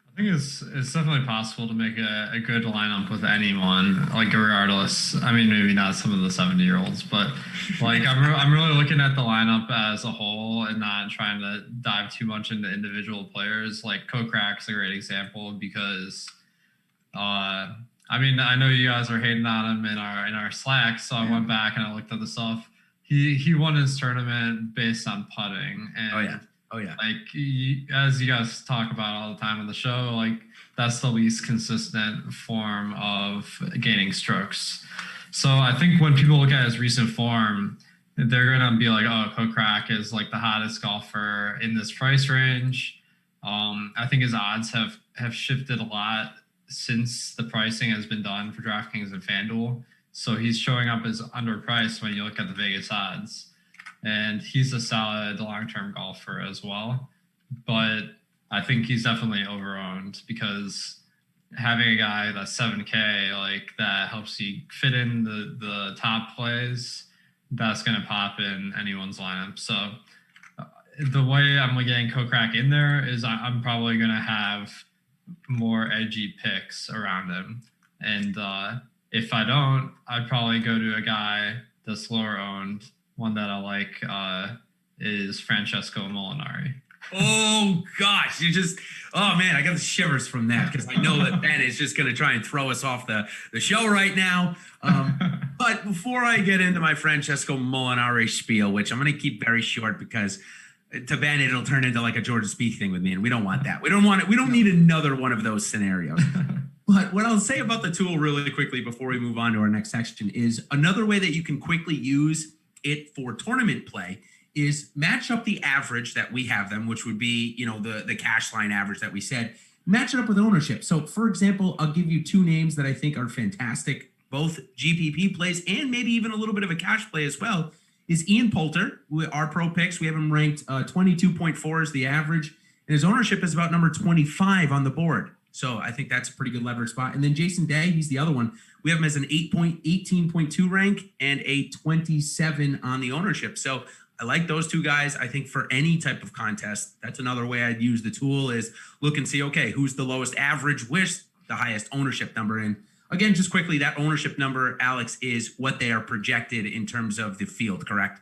I think it's definitely possible to make a good lineup with anyone, like regardless. I mean, maybe not some of the 70-year-olds, but like I'm really looking at the lineup as a whole and not trying to dive too much into individual players. Like Kokrak's a great example because, I mean, I know you guys are hating on him in our Slack, so I went back and I looked at the stuff. He won his tournament based on putting, and Oh yeah. Like, as you guys talk about all the time on the show, like that's the least consistent form of gaining strokes. So I think when people look at his recent form, they're going to be like, oh, Kokrak is like the hottest golfer in this price range. I think his odds have shifted a lot since the pricing has been done for DraftKings and FanDuel. So he's showing up as underpriced when you look at the Vegas odds. And he's a solid long-term golfer as well. But I think he's definitely overowned because having a guy that's 7K, like that helps you fit in the top plays, that's going to pop in anyone's lineup. So the way I'm getting Kokrak in there is I'm probably going to have more edgy picks around him. And if I don't, I'd probably go to a guy that's lower owned. One that I like is Francesco Molinari. Oh, gosh. Oh, man, I got the shivers from that because I know that Ben is just going to try and throw us off the show right now. But before I get into my Francesco Molinari spiel, which I'm going to keep very short because to Ben, it'll turn into like a Jordan Spieth thing with me, and we don't want that. We don't want it. We don't need another one of those scenarios. But what I'll say about the tool really quickly before we move on to our next section is another way that you can quickly use it for tournament play is match up the average that we have them, which would be, the cash line average that we said, match it up with ownership. So for example, I'll give you two names that I think are fantastic, both GPP plays and maybe even a little bit of a cash play as well, is Ian Poulter. Our pro picks, we have him ranked 22.4 is the average, and his ownership is about number 25 on the board. So I think that's a pretty good leverage spot. And then Jason Day, he's the other one. We have him as an 18.2 rank and a 27 on the ownership. So I like those two guys. I think for any type of contest, that's another way I'd use the tool is look and see, okay, who's the lowest average with the highest ownership number. And Again, just quickly, that ownership number, Alex, is what they are projected in terms of the field, correct?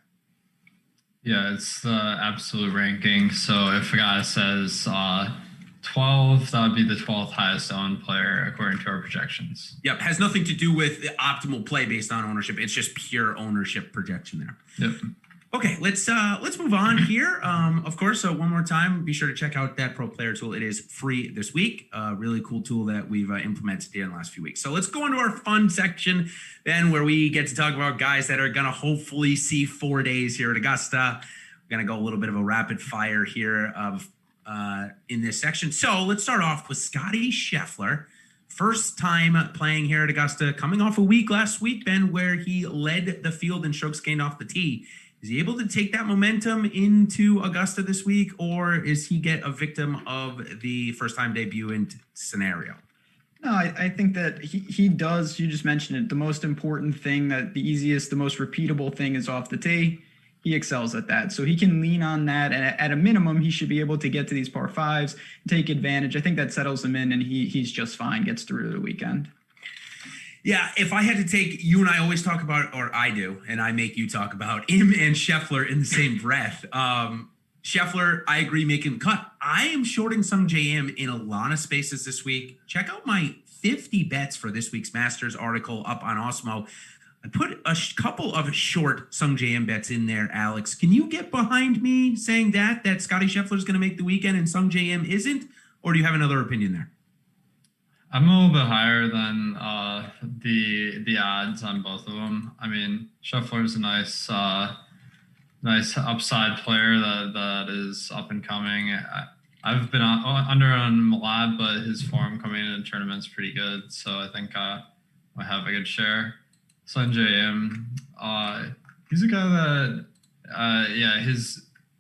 Yeah, it's the absolute ranking. So if a guy says 12, that would be the 12th highest owned player according to our projections. Yep, has nothing to do with the optimal play based on ownership. It's just pure ownership projection there. Yep. Okay, let's move on here. Of course, one more time, be sure to check out that Pro Player tool. It is free this week. Really cool tool that we've implemented here in the last few weeks. So let's go into our fun section then, where we get to talk about guys that are going to hopefully see 4 days here at Augusta. We're going to go a little bit of a rapid fire here in this section. So let's start off with Scotty Sheffler. First time playing here at Augusta, coming off a week last week, Ben, where he led the field in strokes gained off the tee. Is he able to take that momentum into Augusta this week, or is he get a victim of the first-time debutant scenario? No, I think that he does. You just mentioned it. The most important thing, that the easiest, the most repeatable thing is off the tee. He excels at that. So he can lean on that. And at a minimum, he should be able to get to these par fives, take advantage. I think that settles him in, and he's just fine, gets through the weekend. Yeah, if I had to take, you and I always talk about, or I do, and I make you talk about him and Sheffler in the same breath. Sheffler, I agree, making the cut. I am shorting some JM in a lot of spaces this week. Check out my 50 bets for this week's Masters article up on Awesemo. I put a couple of short Sung JM bets in there, Alex. Can you get behind me saying that Scotty Sheffler is going to make the weekend and Sung JM isn't? Or do you have another opinion there? I'm a little bit higher than the odds on both of them. I mean, Scheffler is a nice upside player that is up and coming. I've been under on him a lot, but his form coming into tournaments pretty good. So I think I have a good share. Sun JM, he's a guy that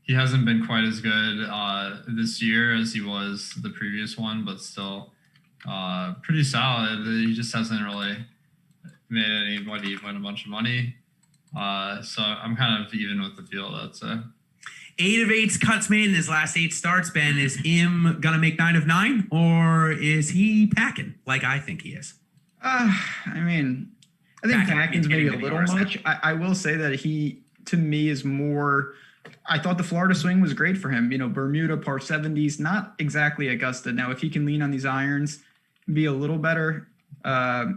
he hasn't been quite as good this year as he was the previous one, but still pretty solid. He just hasn't really made anybody win a bunch of money. So I'm kind of even with the field, I'd say. 8 of 8 cuts made in his last 8 starts, Ben. Is him going to make 9 of 9, or is he packing like I think he is? I think packing's maybe a little much. I will say that he, to me, is more... I thought the Florida swing was great for him. Bermuda, par 70s, not exactly Augusta. Now, if he can lean on these irons, be a little better. I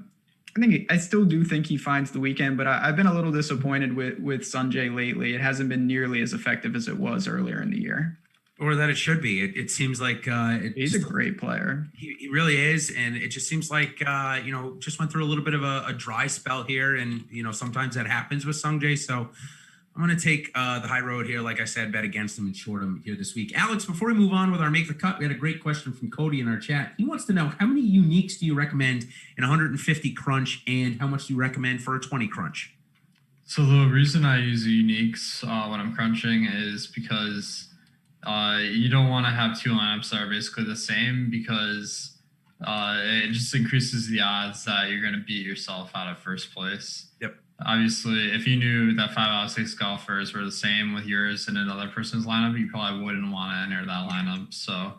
still do think he finds the weekend, but I've been a little disappointed with Sanjay lately. It hasn't been nearly as effective as it was earlier in the year. Or that it should be. It seems like he's a great player. He really is, and it just seems like just went through a little bit of a dry spell here, and sometimes that happens with Sanjay. So I'm going to take the high road here. Like I said, bet against him and short him here this week. Alex, before we move on with our Make the Cut, we had a great question from Cody in our chat. He wants to know, how many uniques do you recommend in 150 crunch, and how much do you recommend for a 20 crunch? So the reason I use uniques when I'm crunching is because you don't want to have 2 lineups that are basically the same, because it just increases the odds that you're going to beat yourself out of first place. Yep. Obviously, if you knew that 5 out of 6 golfers were the same with yours and another person's lineup, you probably wouldn't want to enter that lineup. So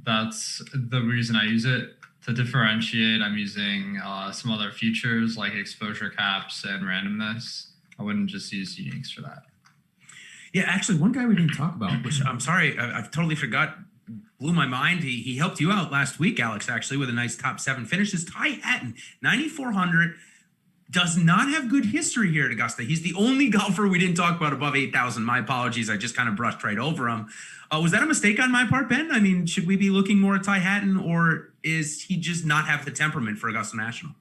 that's the reason I use it. To differentiate, I'm using some other features like exposure caps and randomness. I wouldn't just use uniques for that. Yeah, actually, one guy we didn't talk about, which I'm sorry, I've totally forgot, blew my mind. He helped you out last week, Alex, actually, with a nice top 7 finish. Is Ty Hatton, 9,400. Does not have good history here at Augusta. He's the only golfer we didn't talk about above 8,000. My apologies. I just kind of brushed right over him. Was that a mistake on my part, Ben? I mean, should we be looking more at Ty Hatton, or is he just not have the temperament for Augusta National?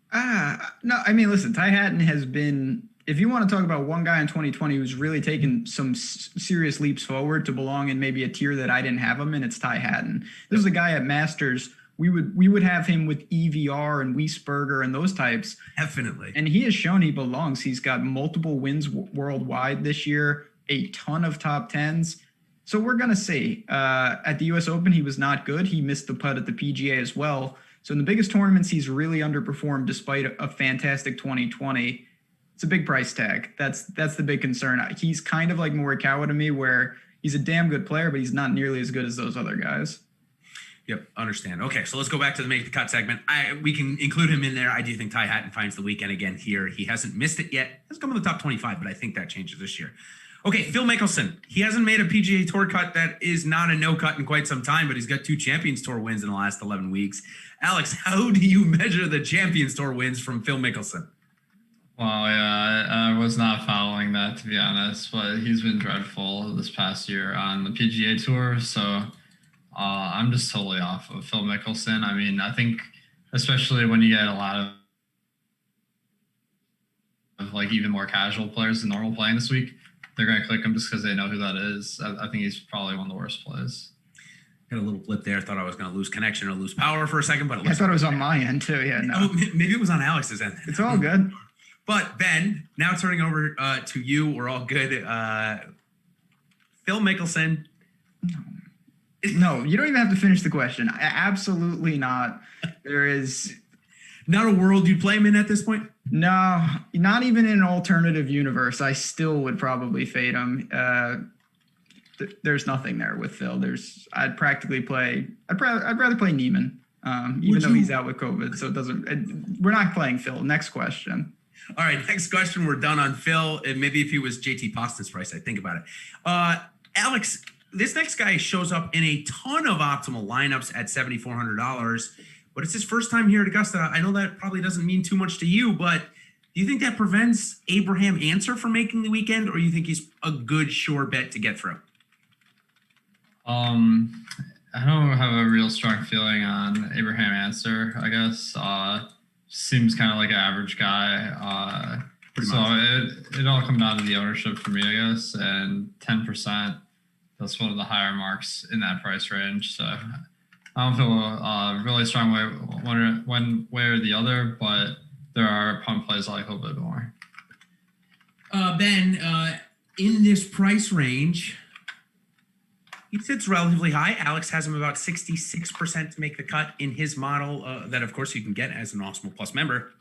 No, listen, Ty Hatton has been, if you want to talk about one guy in 2020 who's really taken some serious leaps forward to belong in maybe a tier that I didn't have him in, it's Ty Hatton. This is a guy at Masters. We would have him with EVR and Wiesberger and those types. Definitely. And he has shown he belongs. He's got multiple wins worldwide this year, a ton of top 10s. So we're going to see. At the U.S. Open, he was not good. He missed the putt at the PGA as well. So in the biggest tournaments, he's really underperformed despite a fantastic 2020. It's a big price tag. That's the big concern. He's kind of like Morikawa to me, where he's a damn good player, but he's not nearly as good as those other guys. Yep, understand. Okay, so let's go back to the make the cut segment. We can include him in there. I do think Ty Hatton finds the weekend again here. He hasn't missed it yet. Has come in the top 25, but I think that changes this year. Okay, Phil Mickelson. He hasn't made a PGA Tour cut that is not a no cut in quite some time, but he's got 2 Champions Tour wins in the last 11 weeks. Alex, how do you measure the Champions Tour wins from Phil Mickelson? Well, yeah, I was not following that, to be honest, but he's been dreadful this past year on the PGA Tour, so I'm just totally off of Phil Mickelson. I mean, I think especially when you get a lot of like even more casual players than normal playing this week, they're going to click him just because they know who that is. I think he's probably one of the worst plays. Got a little blip there. Thought I was going to lose connection or lose power for a second, but I thought it was on my end too. Yeah, no. Oh, maybe it was on Alex's end. It's all good. But Ben, now turning over to you. We're all good. Phil Mickelson. No, you don't even have to finish the question. Absolutely not. There is not a world you'd play him in at this point? No, not even in an alternative universe. I still would probably fade him. There's nothing there with Phil. I'd rather play Neiman, even though he's out with COVID. So it doesn't. We're not playing Phil. Next question. All right, next question. We're done on Phil. And maybe if he was JT Poston's price, I'd think about it. Alex, this next guy shows up in a ton of optimal lineups at $7,400, but it's his first time here at Augusta. I know that probably doesn't mean too much to you, but do you think that prevents Abraham Answer from making the weekend, or you think he's a good sure bet to get through? I don't have a real strong feeling on Abraham Answer, I guess. Seems kind of like an average guy. It all comes down to the ownership for me, I guess, and 10%. That's one of the higher marks in that price range. So I don't feel a really strong one way or the other, but there are pump plays I like a little bit more. Ben, in this price range, he sits relatively high. Alex has him about 66% to make the cut in his model that, of course, you can get as an Awesemo Plus member.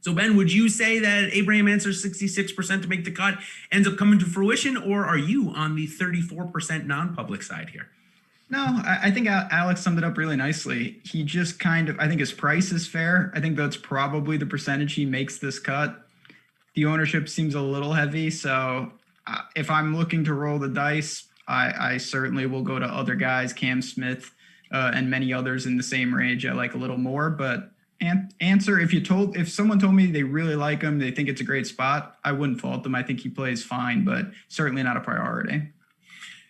So, Ben, would you say that Abraham Answer's 66% to make the cut ends up coming to fruition, or are you on the 34% non-public side here? No, I think Alex summed it up really nicely. He just I think his price is fair. I think that's probably the percentage he makes this cut. The ownership seems a little heavy. So if I'm looking to roll the dice, I certainly will go to other guys, Cam Smith and many others in the same range. I like a little more, but Answer, if someone told me they really like him, they think it's a great spot, I wouldn't fault them. I think he plays fine, but certainly not a priority.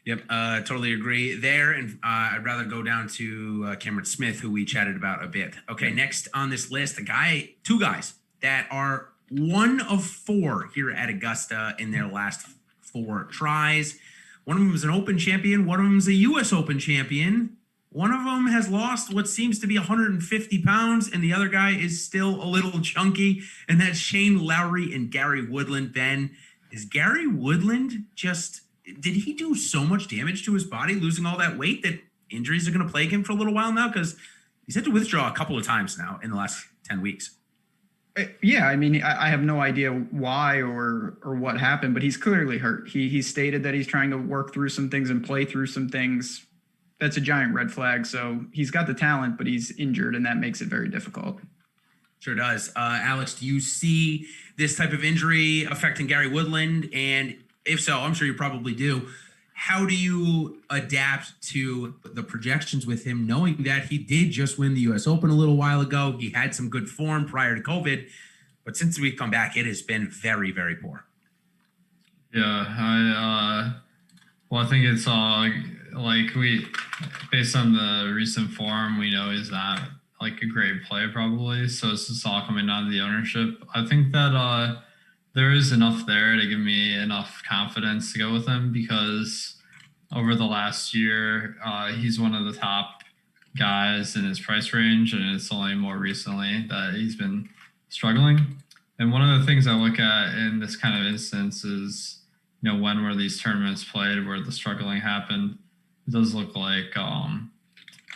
Yep, totally agree there. And I'd rather go down to Cameron Smith, who we chatted about a bit. Okay, next on this list, two guys that are 1 of 4 here at Augusta in their last 4 tries. One of them is an Open champion. One of them is a U.S. Open champion. One of them has lost what seems to be 150 pounds, and the other guy is still a little chunky, and that's Shane Lowry and Gary Woodland. Ben, is Gary Woodland did he do so much damage to his body, losing all that weight, that injuries are going to plague him for a little while now? Because he's had to withdraw a couple of times now in the last 10 weeks. Yeah, I mean, I have no idea why or what happened, but he's clearly hurt. He stated that he's trying to work through some things and play through some things. That's a giant red flag. So he's got the talent, but he's injured, and that makes it very difficult. Sure does. Alex, do you see this type of injury affecting Gary Woodland? And if so, I'm sure you probably do. How do you adapt to the projections with him, knowing that he did just win the U.S. Open a little while ago? He had some good form prior to COVID, but since we've come back, it has been very, very poor. Yeah, I think it's based on the recent form, we know he's not like a great play probably. So it's just all coming down to the ownership. I think that there is enough there to give me enough confidence to go with him, because over the last year, he's one of the top guys in his price range, and it's only more recently that he's been struggling. And one of the things I look at in this kind of instance is, when were these tournaments played where the struggling happened? It does look like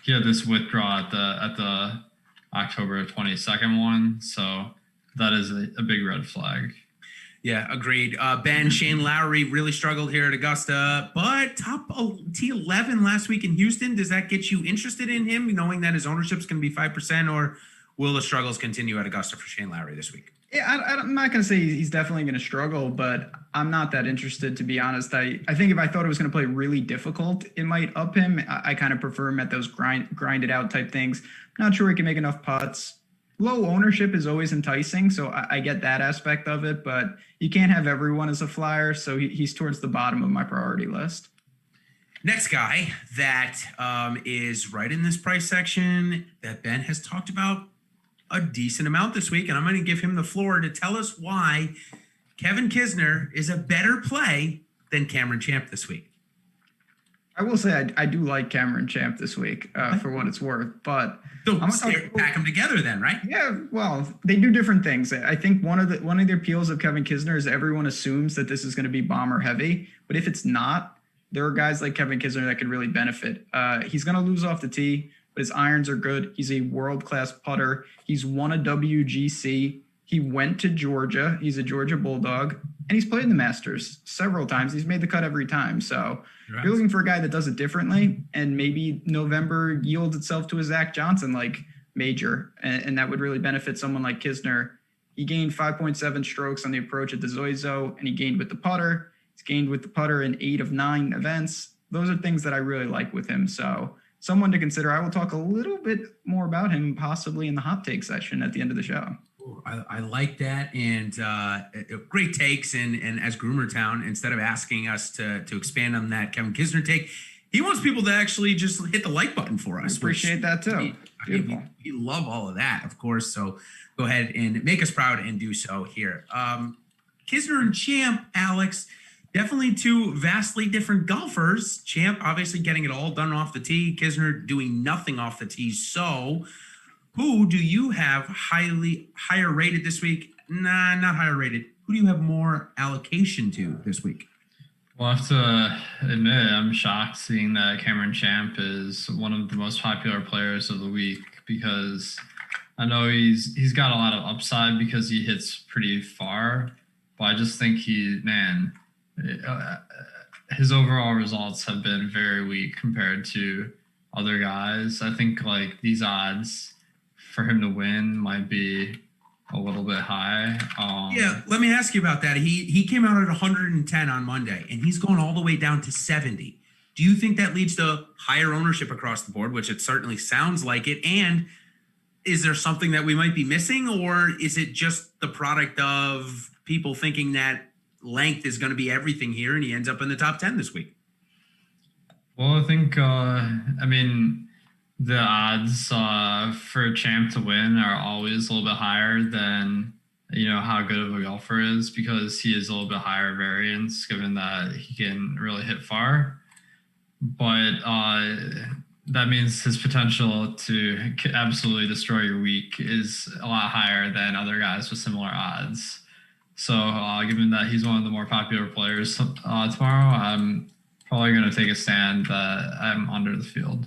he had this withdrawal at the October 22nd one, so that is a big red flag. Yeah, agreed. Ben, Shane Lowry really struggled here at Augusta, but top T11 last week in Houston. Does that get you interested in him, knowing that his ownership's going to be 5%, or will the struggles continue at Augusta for Shane Lowry this week? Yeah, I'm not going to say he's definitely going to struggle, but I'm not that interested, to be honest. I think if I thought it was going to play really difficult, it might up him. I kind of prefer him at those grinded out type things. Not sure he can make enough putts. Low ownership is always enticing, so I get that aspect of it, but you can't have everyone as a flyer, so he's towards the bottom of my priority list. Next guy that is right in this price section that Ben has talked about a decent amount this week, and I'm going to give him the floor to tell us why Kevin Kisner is a better play than Cameron Champ this week. I will say I do like Cameron Champ this week for what it's worth, but pack them together then, right? Yeah, well, they do different things. I think one of the appeals of Kevin Kisner is everyone assumes that this is going to be bomber heavy, but if it's not, there are guys like Kevin Kisner that could really benefit. He's going to lose off the tee, but his irons are good. He's a world-class putter. He's won a WGC. He went to Georgia. He's a Georgia Bulldog, and he's played in the Masters several times. He's made the cut every time. So if you're looking for a guy that does it differently, and maybe November yields itself to a Zach Johnson like major, and that would really benefit someone like Kisner. He gained 5.7 strokes on the approach at the Zoizo, and he gained with the putter. He's gained with the putter in 8 of 9 events. Those are things that I really like with him. So someone to consider. I will talk a little bit more about him possibly in the hot take session at the end of the show. I like that, and great takes. And as Groomer Town, instead of asking us to expand on that Kevin Kisner take, he wants people to actually just hit the like button for us. Appreciate that too. Beautiful. We love all of that, of course. So go ahead and make us proud and do so here. Kisner and Champ, Alex, definitely two vastly different golfers. Champ obviously getting it all done off the tee. Kisner doing nothing off the tee. So who do you have higher rated this week? Nah, not higher rated. Who do you have more allocation to this week? Well, I have to admit, I'm shocked seeing that Cameron Champ is one of the most popular players of the week, because I know he's got a lot of upside because he hits pretty far, but I just think his overall results have been very weak compared to other guys. I think like these odds for him to win might be a little bit high. Yeah, let me ask you about that. He came out at 110 on Monday, and he's going all the way down to 70. Do you think that leads to higher ownership across the board, which it certainly sounds like it? And is there something that we might be missing, or is it just the product of people thinking that length is going to be everything here, and he ends up in the top 10 this week? Well, I think, the odds for Champ to win are always a little bit higher than, how good of a golfer is, because he is a little bit higher variance given that he can really hit far. But that means his potential to absolutely destroy your week is a lot higher than other guys with similar odds. So given that he's one of the more popular players tomorrow, I'm probably going to take a stand that I'm under the field.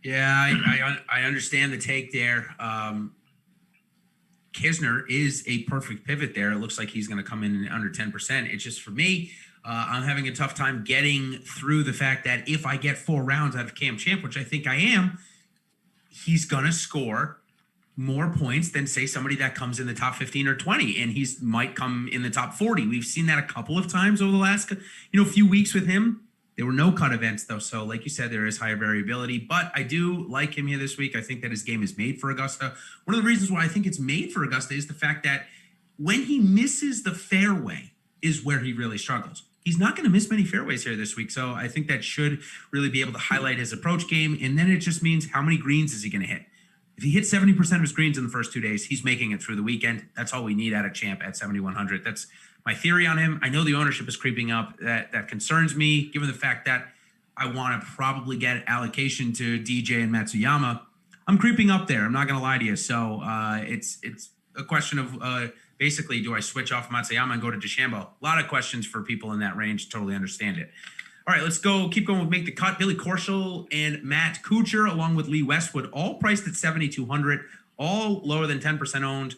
Yeah, I understand the take there. Kisner is a perfect pivot there. It looks like he's going to come in under 10%. It's just for me, I'm having a tough time getting through the fact that if I get 4 rounds out of Cam Champ, which I think I am, he's going to score more points than, say, somebody that comes in the top 15 or 20, and he's might come in the top 40. We've seen that a couple of times over the last few weeks with him. There were no cut events, though, so like you said, there is higher variability. But I do like him here this week. I think that his game is made for Augusta. One of the reasons why I think it's made for Augusta is the fact that when he misses the fairway is where he really struggles. He's not going to miss many fairways here this week, so I think that should really be able to highlight his approach game, and then it just means how many greens is he going to hit? If he hits 70% of his greens in the first 2 days, he's making it through the weekend. That's all we need out of Champ at 7,100. That's my theory on him. I know the ownership is creeping up. That concerns me, given the fact that I want to probably get allocation to DJ and Matsuyama. I'm creeping up there. I'm not going to lie to you. So it's a question of basically, do I switch off Matsuyama and go to DeChambeau? A lot of questions for people in that range. Totally understand it. All right, let's go. Keep going with Make the Cut. Billy Corshall and Matt Kuchar, along with Lee Westwood, all priced at 7,200, all lower than 10% owned.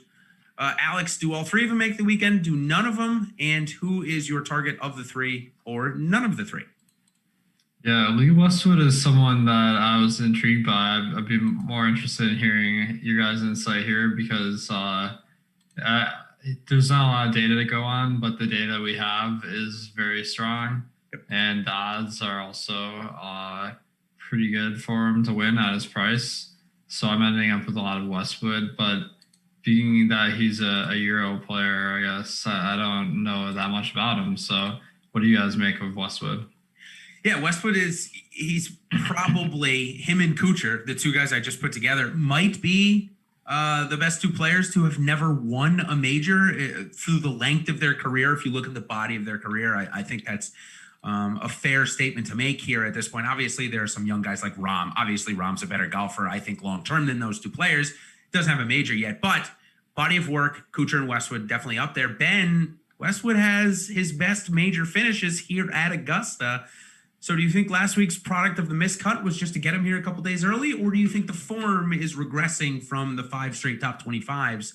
Alex, do all three of them make the weekend? Do none of them? And who is your target of the three or none of the three? Yeah, Lee Westwood is someone that I was intrigued by. I'd be more interested in hearing your guys' insight here because there's not a lot of data to go on, but the data we have is very strong. Yep. And the odds are also pretty good for him to win at his price. So I'm ending up with a lot of Westwood, but being that he's a Euro player, I guess I don't know that much about him. So what do you guys make of Westwood? Yeah, Westwood he's probably, him and Kuchar, the two guys I just put together, might be the best two players to have never won a major through the length of their career. If you look at the body of their career, I think that's a fair statement to make here at this point. Obviously, there are some young guys like Rahm. Obviously, Rahm's a better golfer, I think, long-term than those two players. Doesn't have a major yet, but body of work, Kuchar and Westwood definitely up there. Ben, Westwood has his best major finishes here at Augusta. So do you think last week's product of the miscut was just to get him here a couple days early, or do you think the form is regressing from the 5 straight top 25s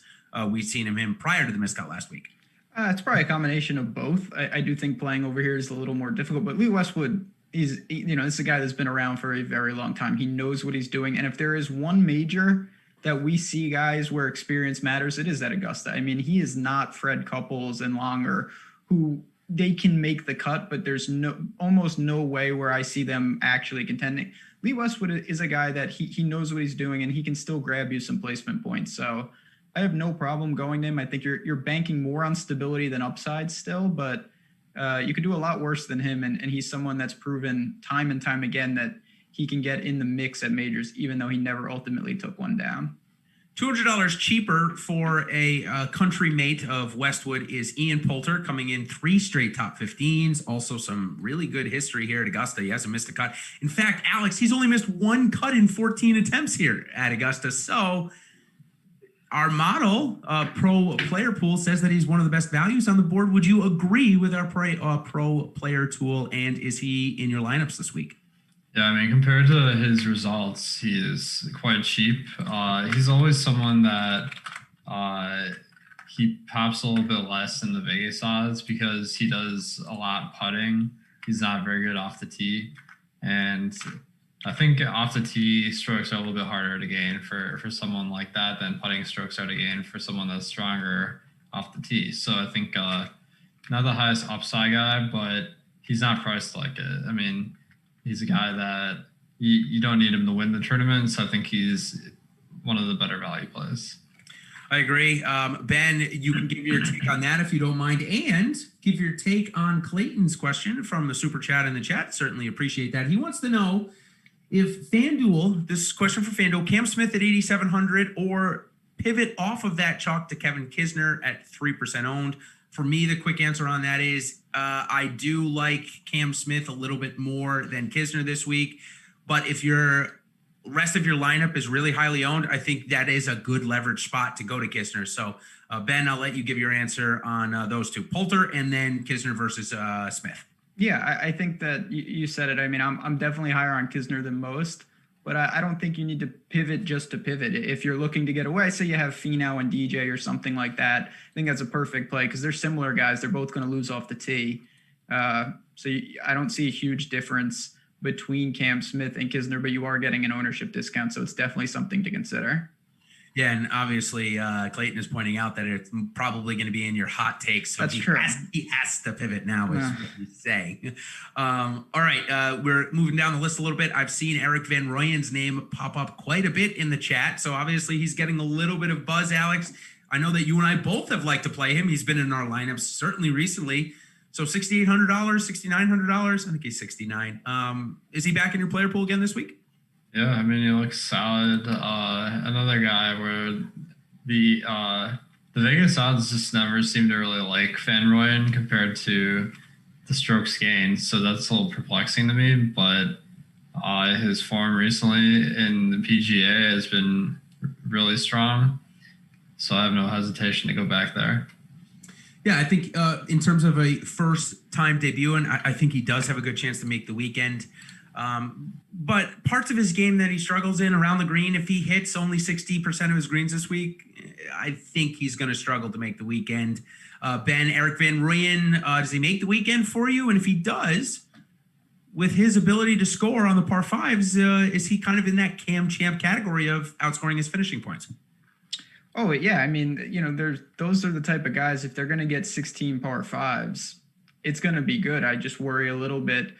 we've seen him in prior to the miscut last week? It's probably a combination of both. I do think playing over here is a little more difficult, but Lee Westwood is, this is a guy that's been around for a very long time. He knows what he's doing. And if there is one major that we see guys where experience matters, it is at Augusta. I mean, he is not Fred Couples and Longer who they can make the cut, but there's almost no way where I see them actually contending. Lee Westwood is a guy that he knows what he's doing and he can still grab you some placement points. So I have no problem going to him. I think you're banking more on stability than upside still, but you could do a lot worse than him. And he's someone that's proven time and time again that he can get in the mix at majors, even though he never ultimately took one down. $200 cheaper for a country mate of Westwood is Ian Poulter, coming in 3 straight top 15s. Also some really good history here at Augusta. He hasn't missed a cut. In fact, Alex, he's only missed 1 cut in 14 attempts here at Augusta. So our model, pro player pool, says that he's one of the best values on the board. Would you agree with our pro player tool? And is he in your lineups this week? Yeah, I mean, compared to his results, he is quite cheap. He's always someone that he pops a little bit less in the Vegas odds because he does a lot putting. He's not very good off the tee. And I think off the tee, strokes are a little bit harder to gain for someone like that than putting strokes are to gain for someone that's stronger off the tee. So I think not the highest upside guy, but he's not priced like it. I mean, he's a guy that you don't need him to win the tournament, so I think he's one of the better value plays. I agree. Ben, you can give your take on that if you don't mind, and give your take on Clayton's question from the super chat in the chat. Certainly appreciate that. He wants to know if FanDuel, this question for FanDuel, Cam Smith at 8,700 or pivot off of that chalk to Kevin Kisner at 3% owned. For me, the quick answer on that is I do like Cam Smith a little bit more than Kisner this week. But if your rest of your lineup is really highly owned, I think that is a good leverage spot to go to Kisner. So, Ben, I'll let you give your answer on those two, Poulter and then Kisner versus Smith. Yeah, I think that you said it. I mean, I'm definitely higher on Kisner than most. But I don't think you need to pivot just to pivot. If you're looking to get away, say you have Finau and DJ or something like that, I think that's a perfect play because they're similar guys. They're both going to lose off the tee. I don't see a huge difference between Cam Smith and Kisner, but you are getting an ownership discount, so it's definitely something to consider. Yeah, and obviously Clayton is pointing out that it's probably going to be in your hot takes. So That's true. He has to pivot now, is what he's saying. All right, we're moving down the list a little bit. I've seen Eric Van Royen's name pop up quite a bit in the chat, so obviously he's getting a little bit of buzz, Alex. I know that you and I both have liked to play him. He's been in our lineups certainly recently. So $6,800, $6,900. I think he's $69. Is he back in your player pool again this week? Yeah, I mean, he looks solid. Another guy where the Vegas odds just never seem to really like Van Royen compared to the strokes gained. So that's a little perplexing to me. But his form recently in the PGA has been really strong. So I have no hesitation to go back there. Yeah, I think in terms of a first-time debut, and I think he does have a good chance to make the weekend. But parts of his game that he struggles in around the green, if he hits only 60% of his greens this week, I think he's going to struggle to make the weekend. Ben, Eric Van Rooyen, does he make the weekend for you? And if he does, with his ability to score on the par fives, is he kind of in that Cam Champ category of outscoring his finishing points? Oh, yeah. I mean, those are the type of guys, if they're going to get 16 par fives, it's going to be good. I just worry a little bit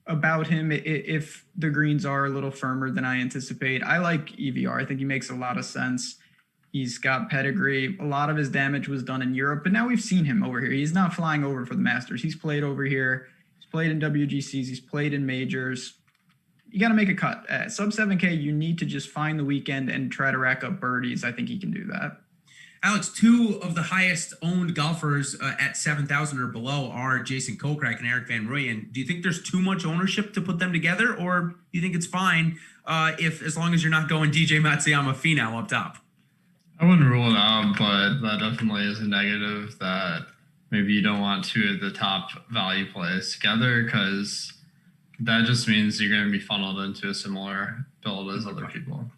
about him if the greens are a little firmer than I anticipate. I like EVR. I think he makes a lot of sense. He's got pedigree. A lot of his damage was done in Europe, but now we've seen him over here. He's not flying over for the Masters. He's played over here. He's played in WGCs. He's played in majors. You got to make a cut. Sub 7K, you need to just find the weekend and try to rack up birdies. I think he can do that. Alex, two of the highest owned golfers at 7,000 or below are Jason Kokrak and Eric Van Rooyen. Do you think there's too much ownership to put them together, or do you think it's fine as long as you're not going DJ Matsuyama Finau up top? I wouldn't rule it out, but that definitely is a negative that maybe you don't want two of the top value plays together, because that just means you're going to be funneled into a similar build as other people.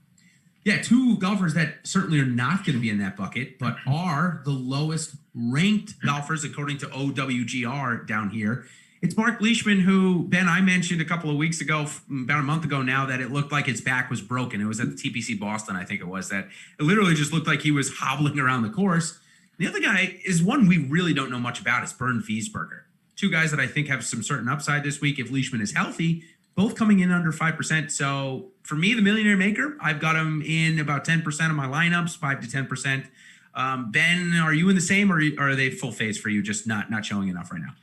Yeah, two golfers that certainly are not going to be in that bucket, but are the lowest ranked golfers according to OWGR down here. It's Mark Leishman, who, Ben, I mentioned a couple of weeks ago, about a month ago now, that it looked like his back was broken. It was at the TPC Boston, I think it was, that it literally just looked like he was hobbling around the course. The other guy is one we really don't know much about. It's Bernd Wiesberger. Two guys that I think have some certain upside this week if Leishman is healthy, both coming in under 5%. So for me, the Millionaire Maker, I've got him in about 10% of my lineups, 5 to 10%. Ben, are you in the same, or are they full phase for you, just not showing enough right now?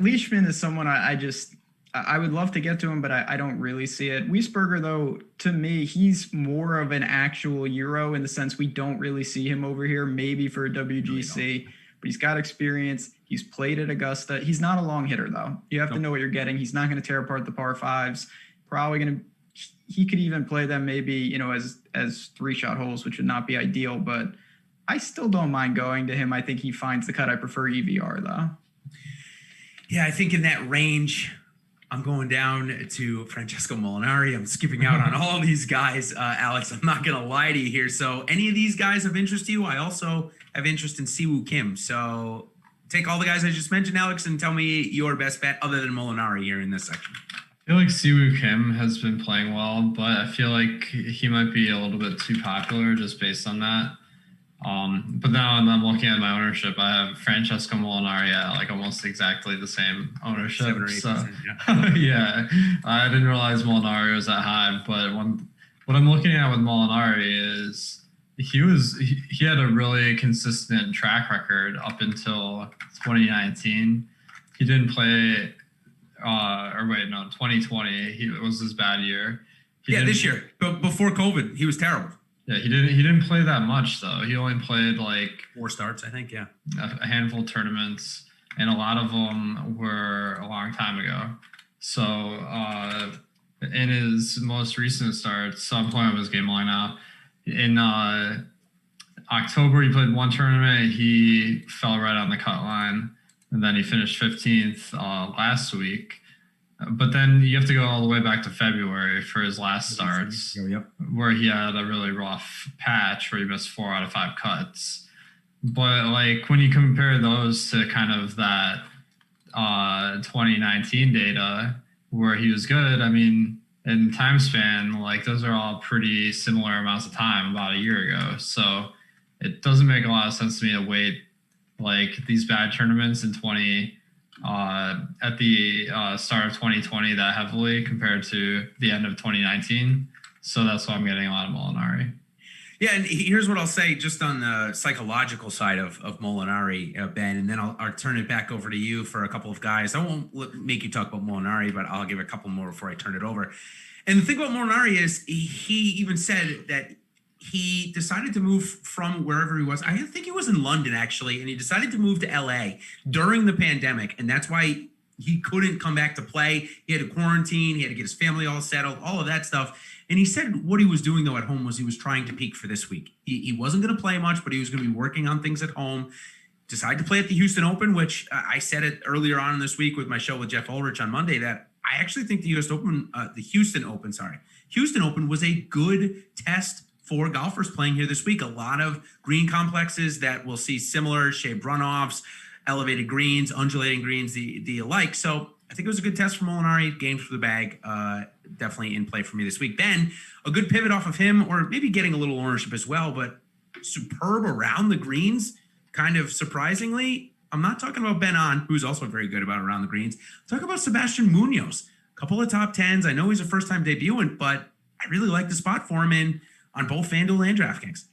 Leishman is someone I would love to get to him, but I don't really see it. Wiesberger, though, to me, he's more of an actual Euro in the sense we don't really see him over here, maybe for a WGC, but he's got experience. He's played at Augusta. He's not a long hitter, though. You have to know what you're getting. He's not going to tear apart the par fives. Probably going to, he could even play them maybe, as 3-shot holes, which would not be ideal, but I still don't mind going to him. I think he finds the cut. I prefer EVR, though. Yeah, I think in that range, I'm going down to Francesco Molinari. I'm skipping out on all these guys, Alex. I'm not going to lie to you here. So any of these guys of interest to you? I also have interest in Siwoo Kim. So take all the guys I just mentioned, Alex, and tell me your best bet other than Molinari here in this section. I feel like Siwoo Kim has been playing well, but I feel like he might be a little bit too popular just based on that. But now I'm looking at my ownership. I have Francesco Molinari at like almost exactly the same ownership. 7 or 8%, so, yeah. yeah, I didn't realize Molinari was that high. But what I'm looking at with Molinari is he had a really consistent track record up until 2019. He didn't play, 2020. It was his bad year. This year, but before COVID, he was terrible. Yeah, he didn't play that much though. He only played like 4 starts, I think. Yeah, a handful of tournaments, and a lot of them were a long time ago. So in his most recent starts, so I'm playing with his game line now. In October, he played 1 tournament. He fell right on the cut line, and then he finished 15th last week. But then you have to go all the way back to February for his last starts, where he had a really rough patch where he missed 4 out of 5 cuts. But like when you compare those to kind of that 2019 data where he was good, I mean, in time span, like those are all pretty similar amounts of time about a year ago. So it doesn't make a lot of sense to me to wait like these bad tournaments in at the start of 2020 that heavily compared to the end of 2019. So that's why I'm getting a lot of Molinari. Yeah, and here's what I'll say just on the psychological side of Molinari, Ben, and then I'll turn it back over to you for a couple of guys. I won't make you talk about Molinari, but I'll give a couple more before I turn it over. And the thing about Molinari is he even said that he decided to move from wherever he was. I think he was in London, actually, and he decided to move to LA during the pandemic, and that's why he couldn't come back to play. He had to quarantine. He had to get his family all settled, all of that stuff. And he said what he was doing, though, at home was he was trying to peak for this week. He wasn't going to play much, but he was going to be working on things at home. Decided to play at the Houston Open, which I said it earlier on in this week with my show with Jeff Ulrich on Monday that I actually think the Houston Open was a good test for golfers playing here this week. A lot of green complexes that will see similar shaped runoffs, elevated greens, undulating greens, the alike. So I think it was a good test for Molinari. Games for the bag, definitely in play for me this week. Ben, a good pivot off of him, or maybe getting a little ownership as well, but superb around the greens, kind of surprisingly. I'm not talking about Ben On, who's also very good about around the greens. Talk about Sebastian Munoz. A couple of top tens. I know he's a first-time debutant, but I really like the spot for him on both FanDuel and DraftKings.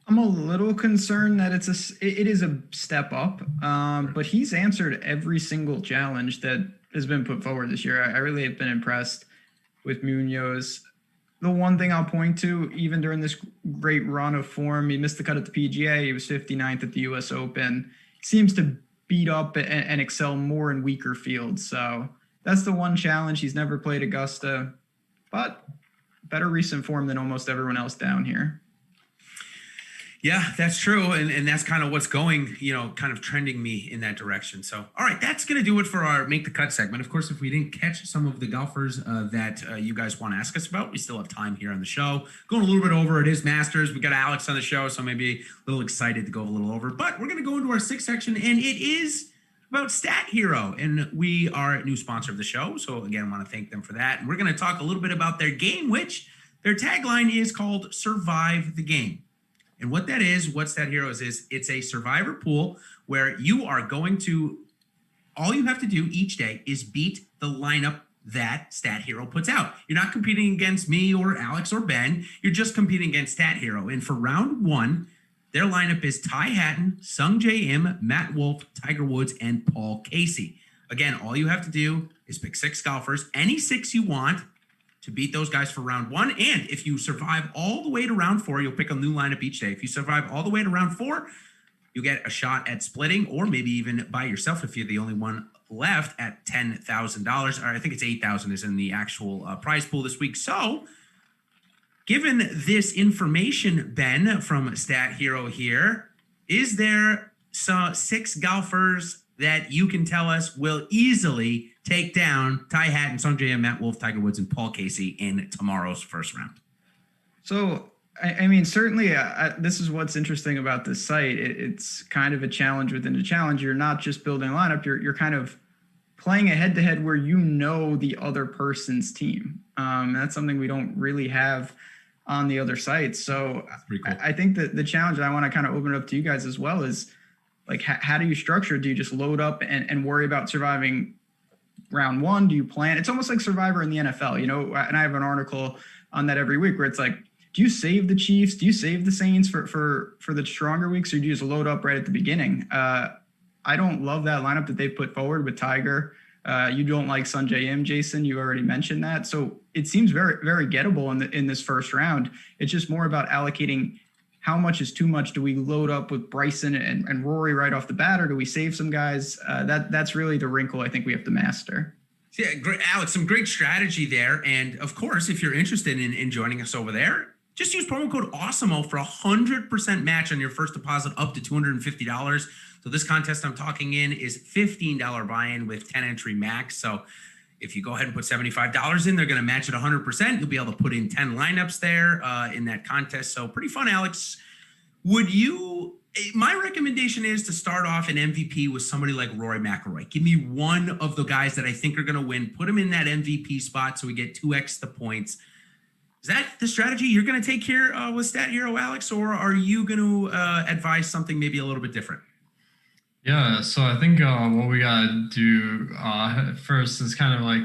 I'm a little concerned that it is a step up, but he's answered every single challenge that has been put forward this year. I really have been impressed with Munoz. The one thing I'll point to, even during this great run of form, he missed the cut at the PGA. He was 59th at the U.S. Open. Seems to beat up and excel more in weaker fields. So that's the one challenge. He's never played Augusta, but better recent form than almost everyone else down here. Yeah, that's true. And that's kind of what's going, kind of trending me in that direction. So, all right, that's going to do it for our Make the Cut segment. Of course, if we didn't catch some of the golfers that you guys want to ask us about, we still have time here on the show. Going a little bit over. It is Masters. We got Alex on the show, so maybe a little excited to go a little over. But we're going to go into our sixth section, and it is about Stat Hero. And we are a new sponsor of the show. So, again, I want to thank them for that. And we're going to talk a little bit about their game, which their tagline is called Survive the Game. And what that is, what Stat Heroes is, it's a survivor pool where you are going to, all you have to do each day is beat the lineup that Stat Hero puts out. You're not competing against me or Alex or Ben. You're just competing against Stat Hero. And for round one, their lineup is Ty Hatton, Sung J M, Matt Wolff, Tiger Woods, and Paul Casey. Again, all you have to do is pick 6 golfers, any 6 you want, to beat those guys for round one. And if you survive all the way to round 4, you'll pick a new lineup each day. If you survive all the way to round 4, you get a shot at splitting, or maybe even by yourself if you're the only one left, at $10,000. Or I think it's $8,000 is in the actual prize pool this week. So given this information, Ben, from Stat Hero here, is there 6 golfers that you can tell us will easily take down Ty Hatton, Sung J M, Matt Wolff, Tiger Woods, and Paul Casey in tomorrow's first round? So, I mean, certainly this is what's interesting about this site. It's kind of a challenge within a challenge. You're not just building a lineup. You're kind of playing a head-to-head where you know the other person's team. That's something we don't really have on the other sites. So cool. I think that the challenge, and I want to kind of open it up to you guys as well, is like, how do you structure it? Do you just load up and worry about surviving round one? Do you plan? It's almost like Survivor in the NFL, and I have an article on that every week where it's like, do you save the Chiefs? Do you save the Saints for the stronger weeks, or do you just load up right at the beginning? I don't love that lineup that they've put forward with Tiger. You don't like Sung J M, Jason. You already mentioned that. So it seems very, very gettable in this first round. It's just more about allocating how much is too much. Do we load up with Bryson and Rory right off the bat, or do we save some guys? That's really the wrinkle I think we have to master. Yeah, great, Alex, some great strategy there. And of course, if you're interested in joining us over there, just use promo code Awesemo for 100% match on your first deposit up to $250. So this contest I'm talking in is $15 buy-in with 10 entry max. So if you go ahead and put $75 in, they're going to match it 100%. You'll be able to put in 10 lineups there in that contest. So pretty fun, Alex. My recommendation is to start off an MVP with somebody like Rory McIlroy. Give me one of the guys that I think are going to win. Put him in that MVP spot so we get 2x the points. Is that the strategy you're going to take here with Stat Hero, Alex, or are you going to advise something maybe a little bit different? Yeah, so I think what we got to do first is kind of like,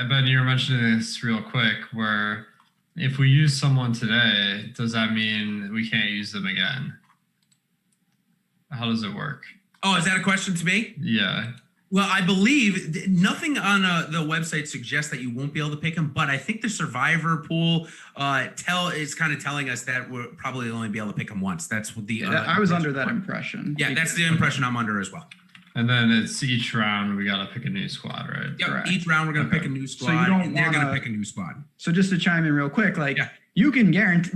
Ben, you were mentioning this real quick, where if we use someone today, does that mean we can't use them again? How does it work? Oh, is that a question to me? Yeah. Well, I believe nothing on the website suggests that you won't be able to pick them, but I think the survivor pool is kind of telling us that we'll probably only be able to pick them once. That's what the I was under that impression. Yeah, that's the impression I'm under as well. And then it's each round we got to pick a new squad, right? Yeah, correct. Each round we're going to pick a new squad, and they're going to pick a new squad. So just to chime in real quick, you can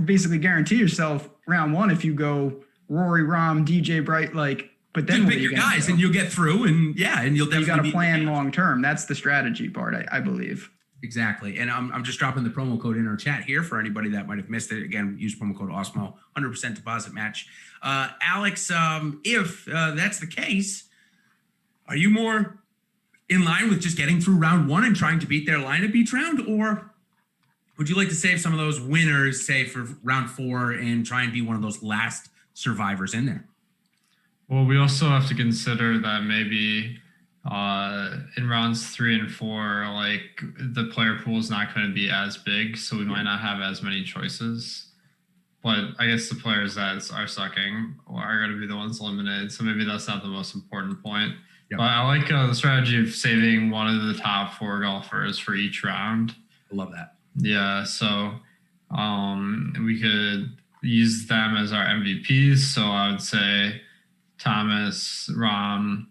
basically guarantee yourself round one if you go Rory, Rahm, DJ Bright, But then pick your guys and you'll get through, and you'll definitely. You got to plan long term. That's the strategy part, I believe. Exactly. And I'm just dropping the promo code in our chat here for anybody that might have missed it. Again, use promo code Awesemo, 100% deposit match. Alex, if that's the case, are you more in line with just getting through round one and trying to beat their lineup each round? Or would you like to save some of those winners, say, for round four and try and be one of those last survivors in there? Well, we also have to consider that maybe in rounds 3 and 4, like the player pool is not going to be as big, so we might not have as many choices. But I guess the players that are sucking are going to be the ones eliminated, so maybe that's not the most important point. Yep. But I like the strategy of saving one of the top 4 golfers for each round. I love that. Yeah, so we could use them as our MVPs. So I would say Thomas, Rahm,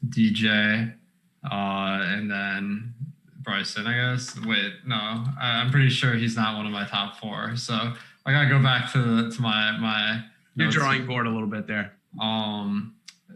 DJ, and then Bryson, I guess. Wait, no, I'm pretty sure he's not one of my top 4. So I gotta go back to my your drawing board a little bit there.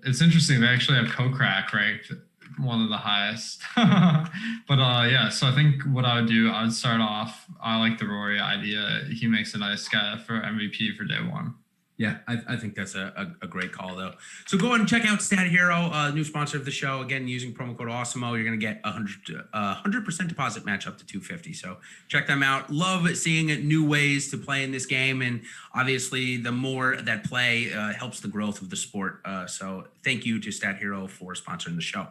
It's interesting. They actually have Kokrak ranked one of the highest. But yeah, so I think what I would do, I would start off. I like the Rory idea. He makes a nice guy for MVP for day one. Yeah, I think that's a great call, though. So go ahead and check out Stat Hero, new sponsor of the show. Again, using promo code Awesemo, you're going to get 100% deposit match up to $250. So check them out. Love seeing new ways to play in this game. And obviously, the more that play helps the growth of the sport. So thank you to Stat Hero for sponsoring the show.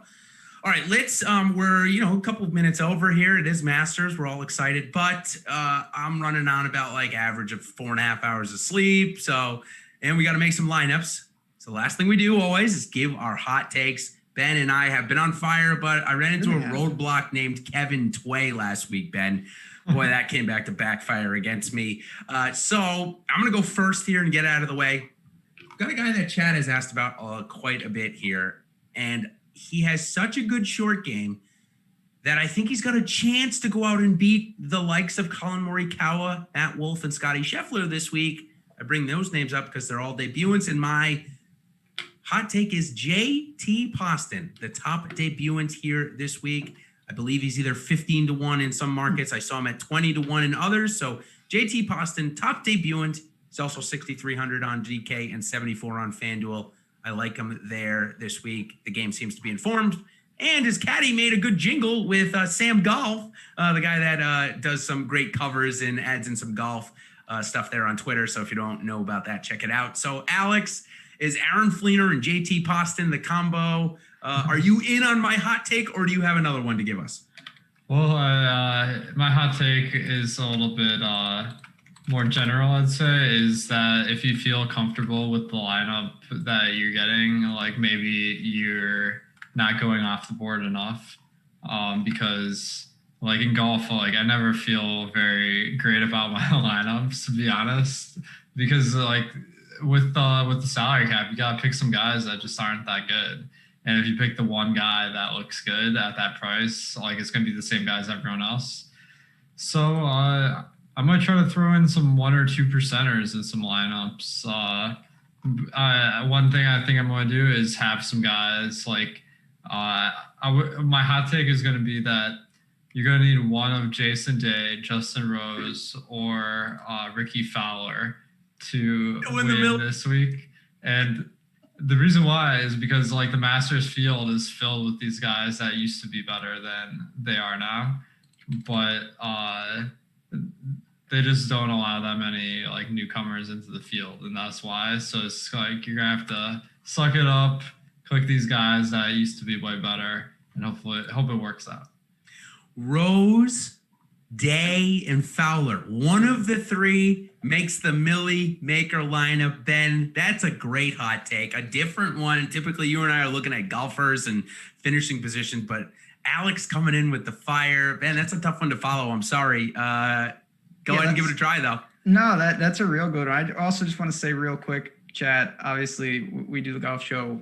All right, let's, we're, a couple of minutes over here. It is Masters. We're all excited, but I'm running on about like average of 4.5 hours of sleep. And we got to make some lineups. So the last thing we do always is give our hot takes. Ben and I have been on fire, but I ran into a roadblock named Kevin Tway last week, Ben. Boy, that came back to backfire against me. So I'm going to go first here and get out of the way. I've got a guy that Chad has asked about quite a bit here, and he has such a good short game that I think he's got a chance to go out and beat the likes of Colin Morikawa, Matt Wolff, and Scotty Sheffler this week. I bring those names up because they're all debutants, and my hot take is JT Poston, the top debutant here this week. I believe he's either 15-1 in some markets. I saw him at 20-1 in others. So JT Poston, top debutant. He's also 6,300 on GK and 74 on FanDuel. I like him there this week. The game seems to be informed. And his caddy made a good jingle with Sam Golf, the guy that does some great covers and adds in some golf stuff there on Twitter. So if you don't know about that, check it out. So Alex, is Aaron Fleener and JT Poston the combo? Are you in on my hot take, or do you have another one to give us? Well, my hot take is a little bit more general, I'd say, is that if you feel comfortable with the lineup that you're getting, like maybe you're not going off the board enough, because like in golf, like I never feel very great about my lineups, to be honest, because like with the salary cap, you gotta pick some guys that just aren't that good. And if you pick the one guy that looks good at that price, like it's gonna be the same guy as everyone else. So I might try to throw in some 1 or 2 percenters in some lineups. One thing I think I'm going to do is have some guys like my hot take is going to be that you're going to need one of Jason Day, Justin Rose, or Ricky Fowler to win this week. And the reason why is because like the Masters field is filled with these guys that used to be better than they are now, but they just don't allow that many like newcomers into the field, and that's why. So it's like you're gonna have to suck it up, click these guys that used to be way better, and hope it works out. Rose, Day, and Fowler. One of the 3 makes the Millie Maker lineup. Ben, that's a great hot take. A different one. Typically, you and I are looking at golfers and finishing positions, but Alex coming in with the fire. Ben, that's a tough one to follow. I'm sorry. Go ahead and give it a try, though. No, that's a real good one. I also just want to say real quick, chat, obviously, we do the golf show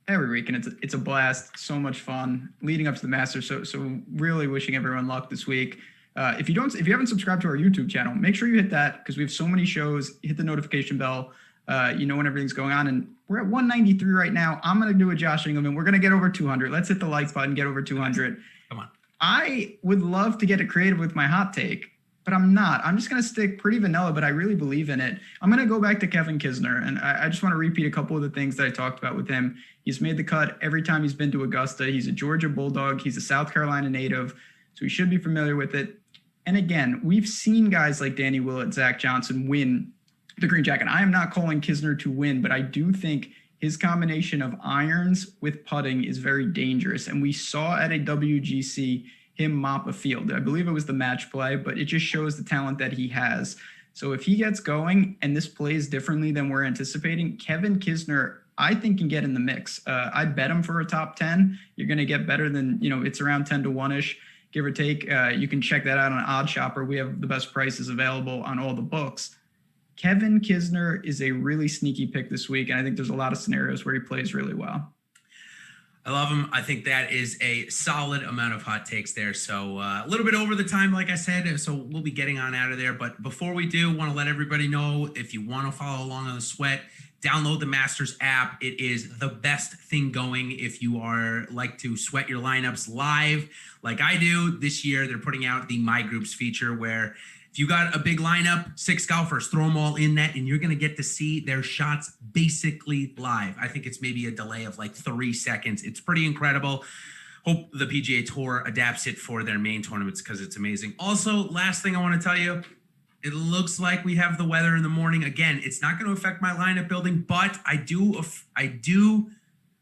every week, and it's a blast. So much fun leading up to the Masters. So really wishing everyone luck this week. If you haven't subscribed to our YouTube channel, make sure you hit that, because we have so many shows. Hit the notification bell. when everything's going on. And we're at 193 right now. I'm going to do a Josh Engelman. We're going to get over 200. Let's hit the likes button, get over 200. Come on. I would love to get it creative with my hot take, but I'm not. I'm just going to stick pretty vanilla, but I really believe in it. I'm going to go back to Kevin Kisner, and I just want to repeat a couple of the things that I talked about with him. He's made the cut every time he's been to Augusta. He's a Georgia Bulldog. He's a South Carolina native, so he should be familiar with it. And again, we've seen guys like Danny Willett, Zach Johnson win the green jacket. I am not calling Kisner to win, but I do think his combination of irons with putting is very dangerous. And we saw at a WGC him mop a field. I believe it was the match play, but it just shows the talent that he has. So if he gets going and this plays differently than we're anticipating, Kevin Kisner, I think, can get in the mix. I'd bet him for a top 10. You're going to get better than, it's around 10 to 1-ish, give or take. You can check that out on Odd Shopper. We have the best prices available on all the books. Kevin Kisner is a really sneaky pick this week, and I think there's a lot of scenarios where he plays really well. I love him. I think that is a solid amount of hot takes there. So a little bit over the time, like I said, so we'll be getting on out of there. But before we do, want to let everybody know, if you want to follow along on the sweat, download the Masters app. It is the best thing going if you are like to sweat your lineups live like I do. This year, they're putting out the My Groups feature where if you got a big lineup, 6 golfers, throw them all in that, and you're going to get to see their shots basically live. I think it's maybe a delay of like 3 seconds. It's pretty incredible. Hope the PGA Tour adapts it for their main tournaments because it's amazing. Also, last thing I want to tell you, it looks like we have the weather in the morning. Again, it's not going to affect my lineup building, but I do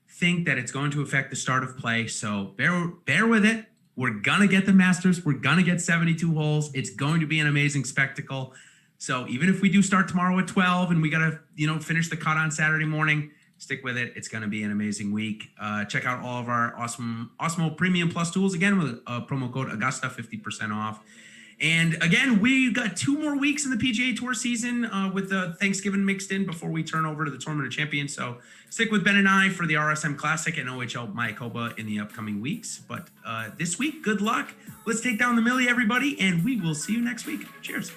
think that it's going to affect the start of play. So bear with it. We're going to get the Masters. We're going to get 72 holes. It's going to be an amazing spectacle. So even if we do start tomorrow at 12 and we got to, finish the cut on Saturday morning, stick with it. It's going to be an amazing week. Check out all of our Awesemo Premium Plus tools again with promo code Augusta, 50% off. And again, we got 2 more weeks in the PGA Tour season with Thanksgiving mixed in before we turn over to the Tournament of Champions. So stick with Ben and I for the RSM Classic and OHL Mayakoba in the upcoming weeks. But this week, good luck. Let's take down the Millie, everybody, and we will see you next week. Cheers.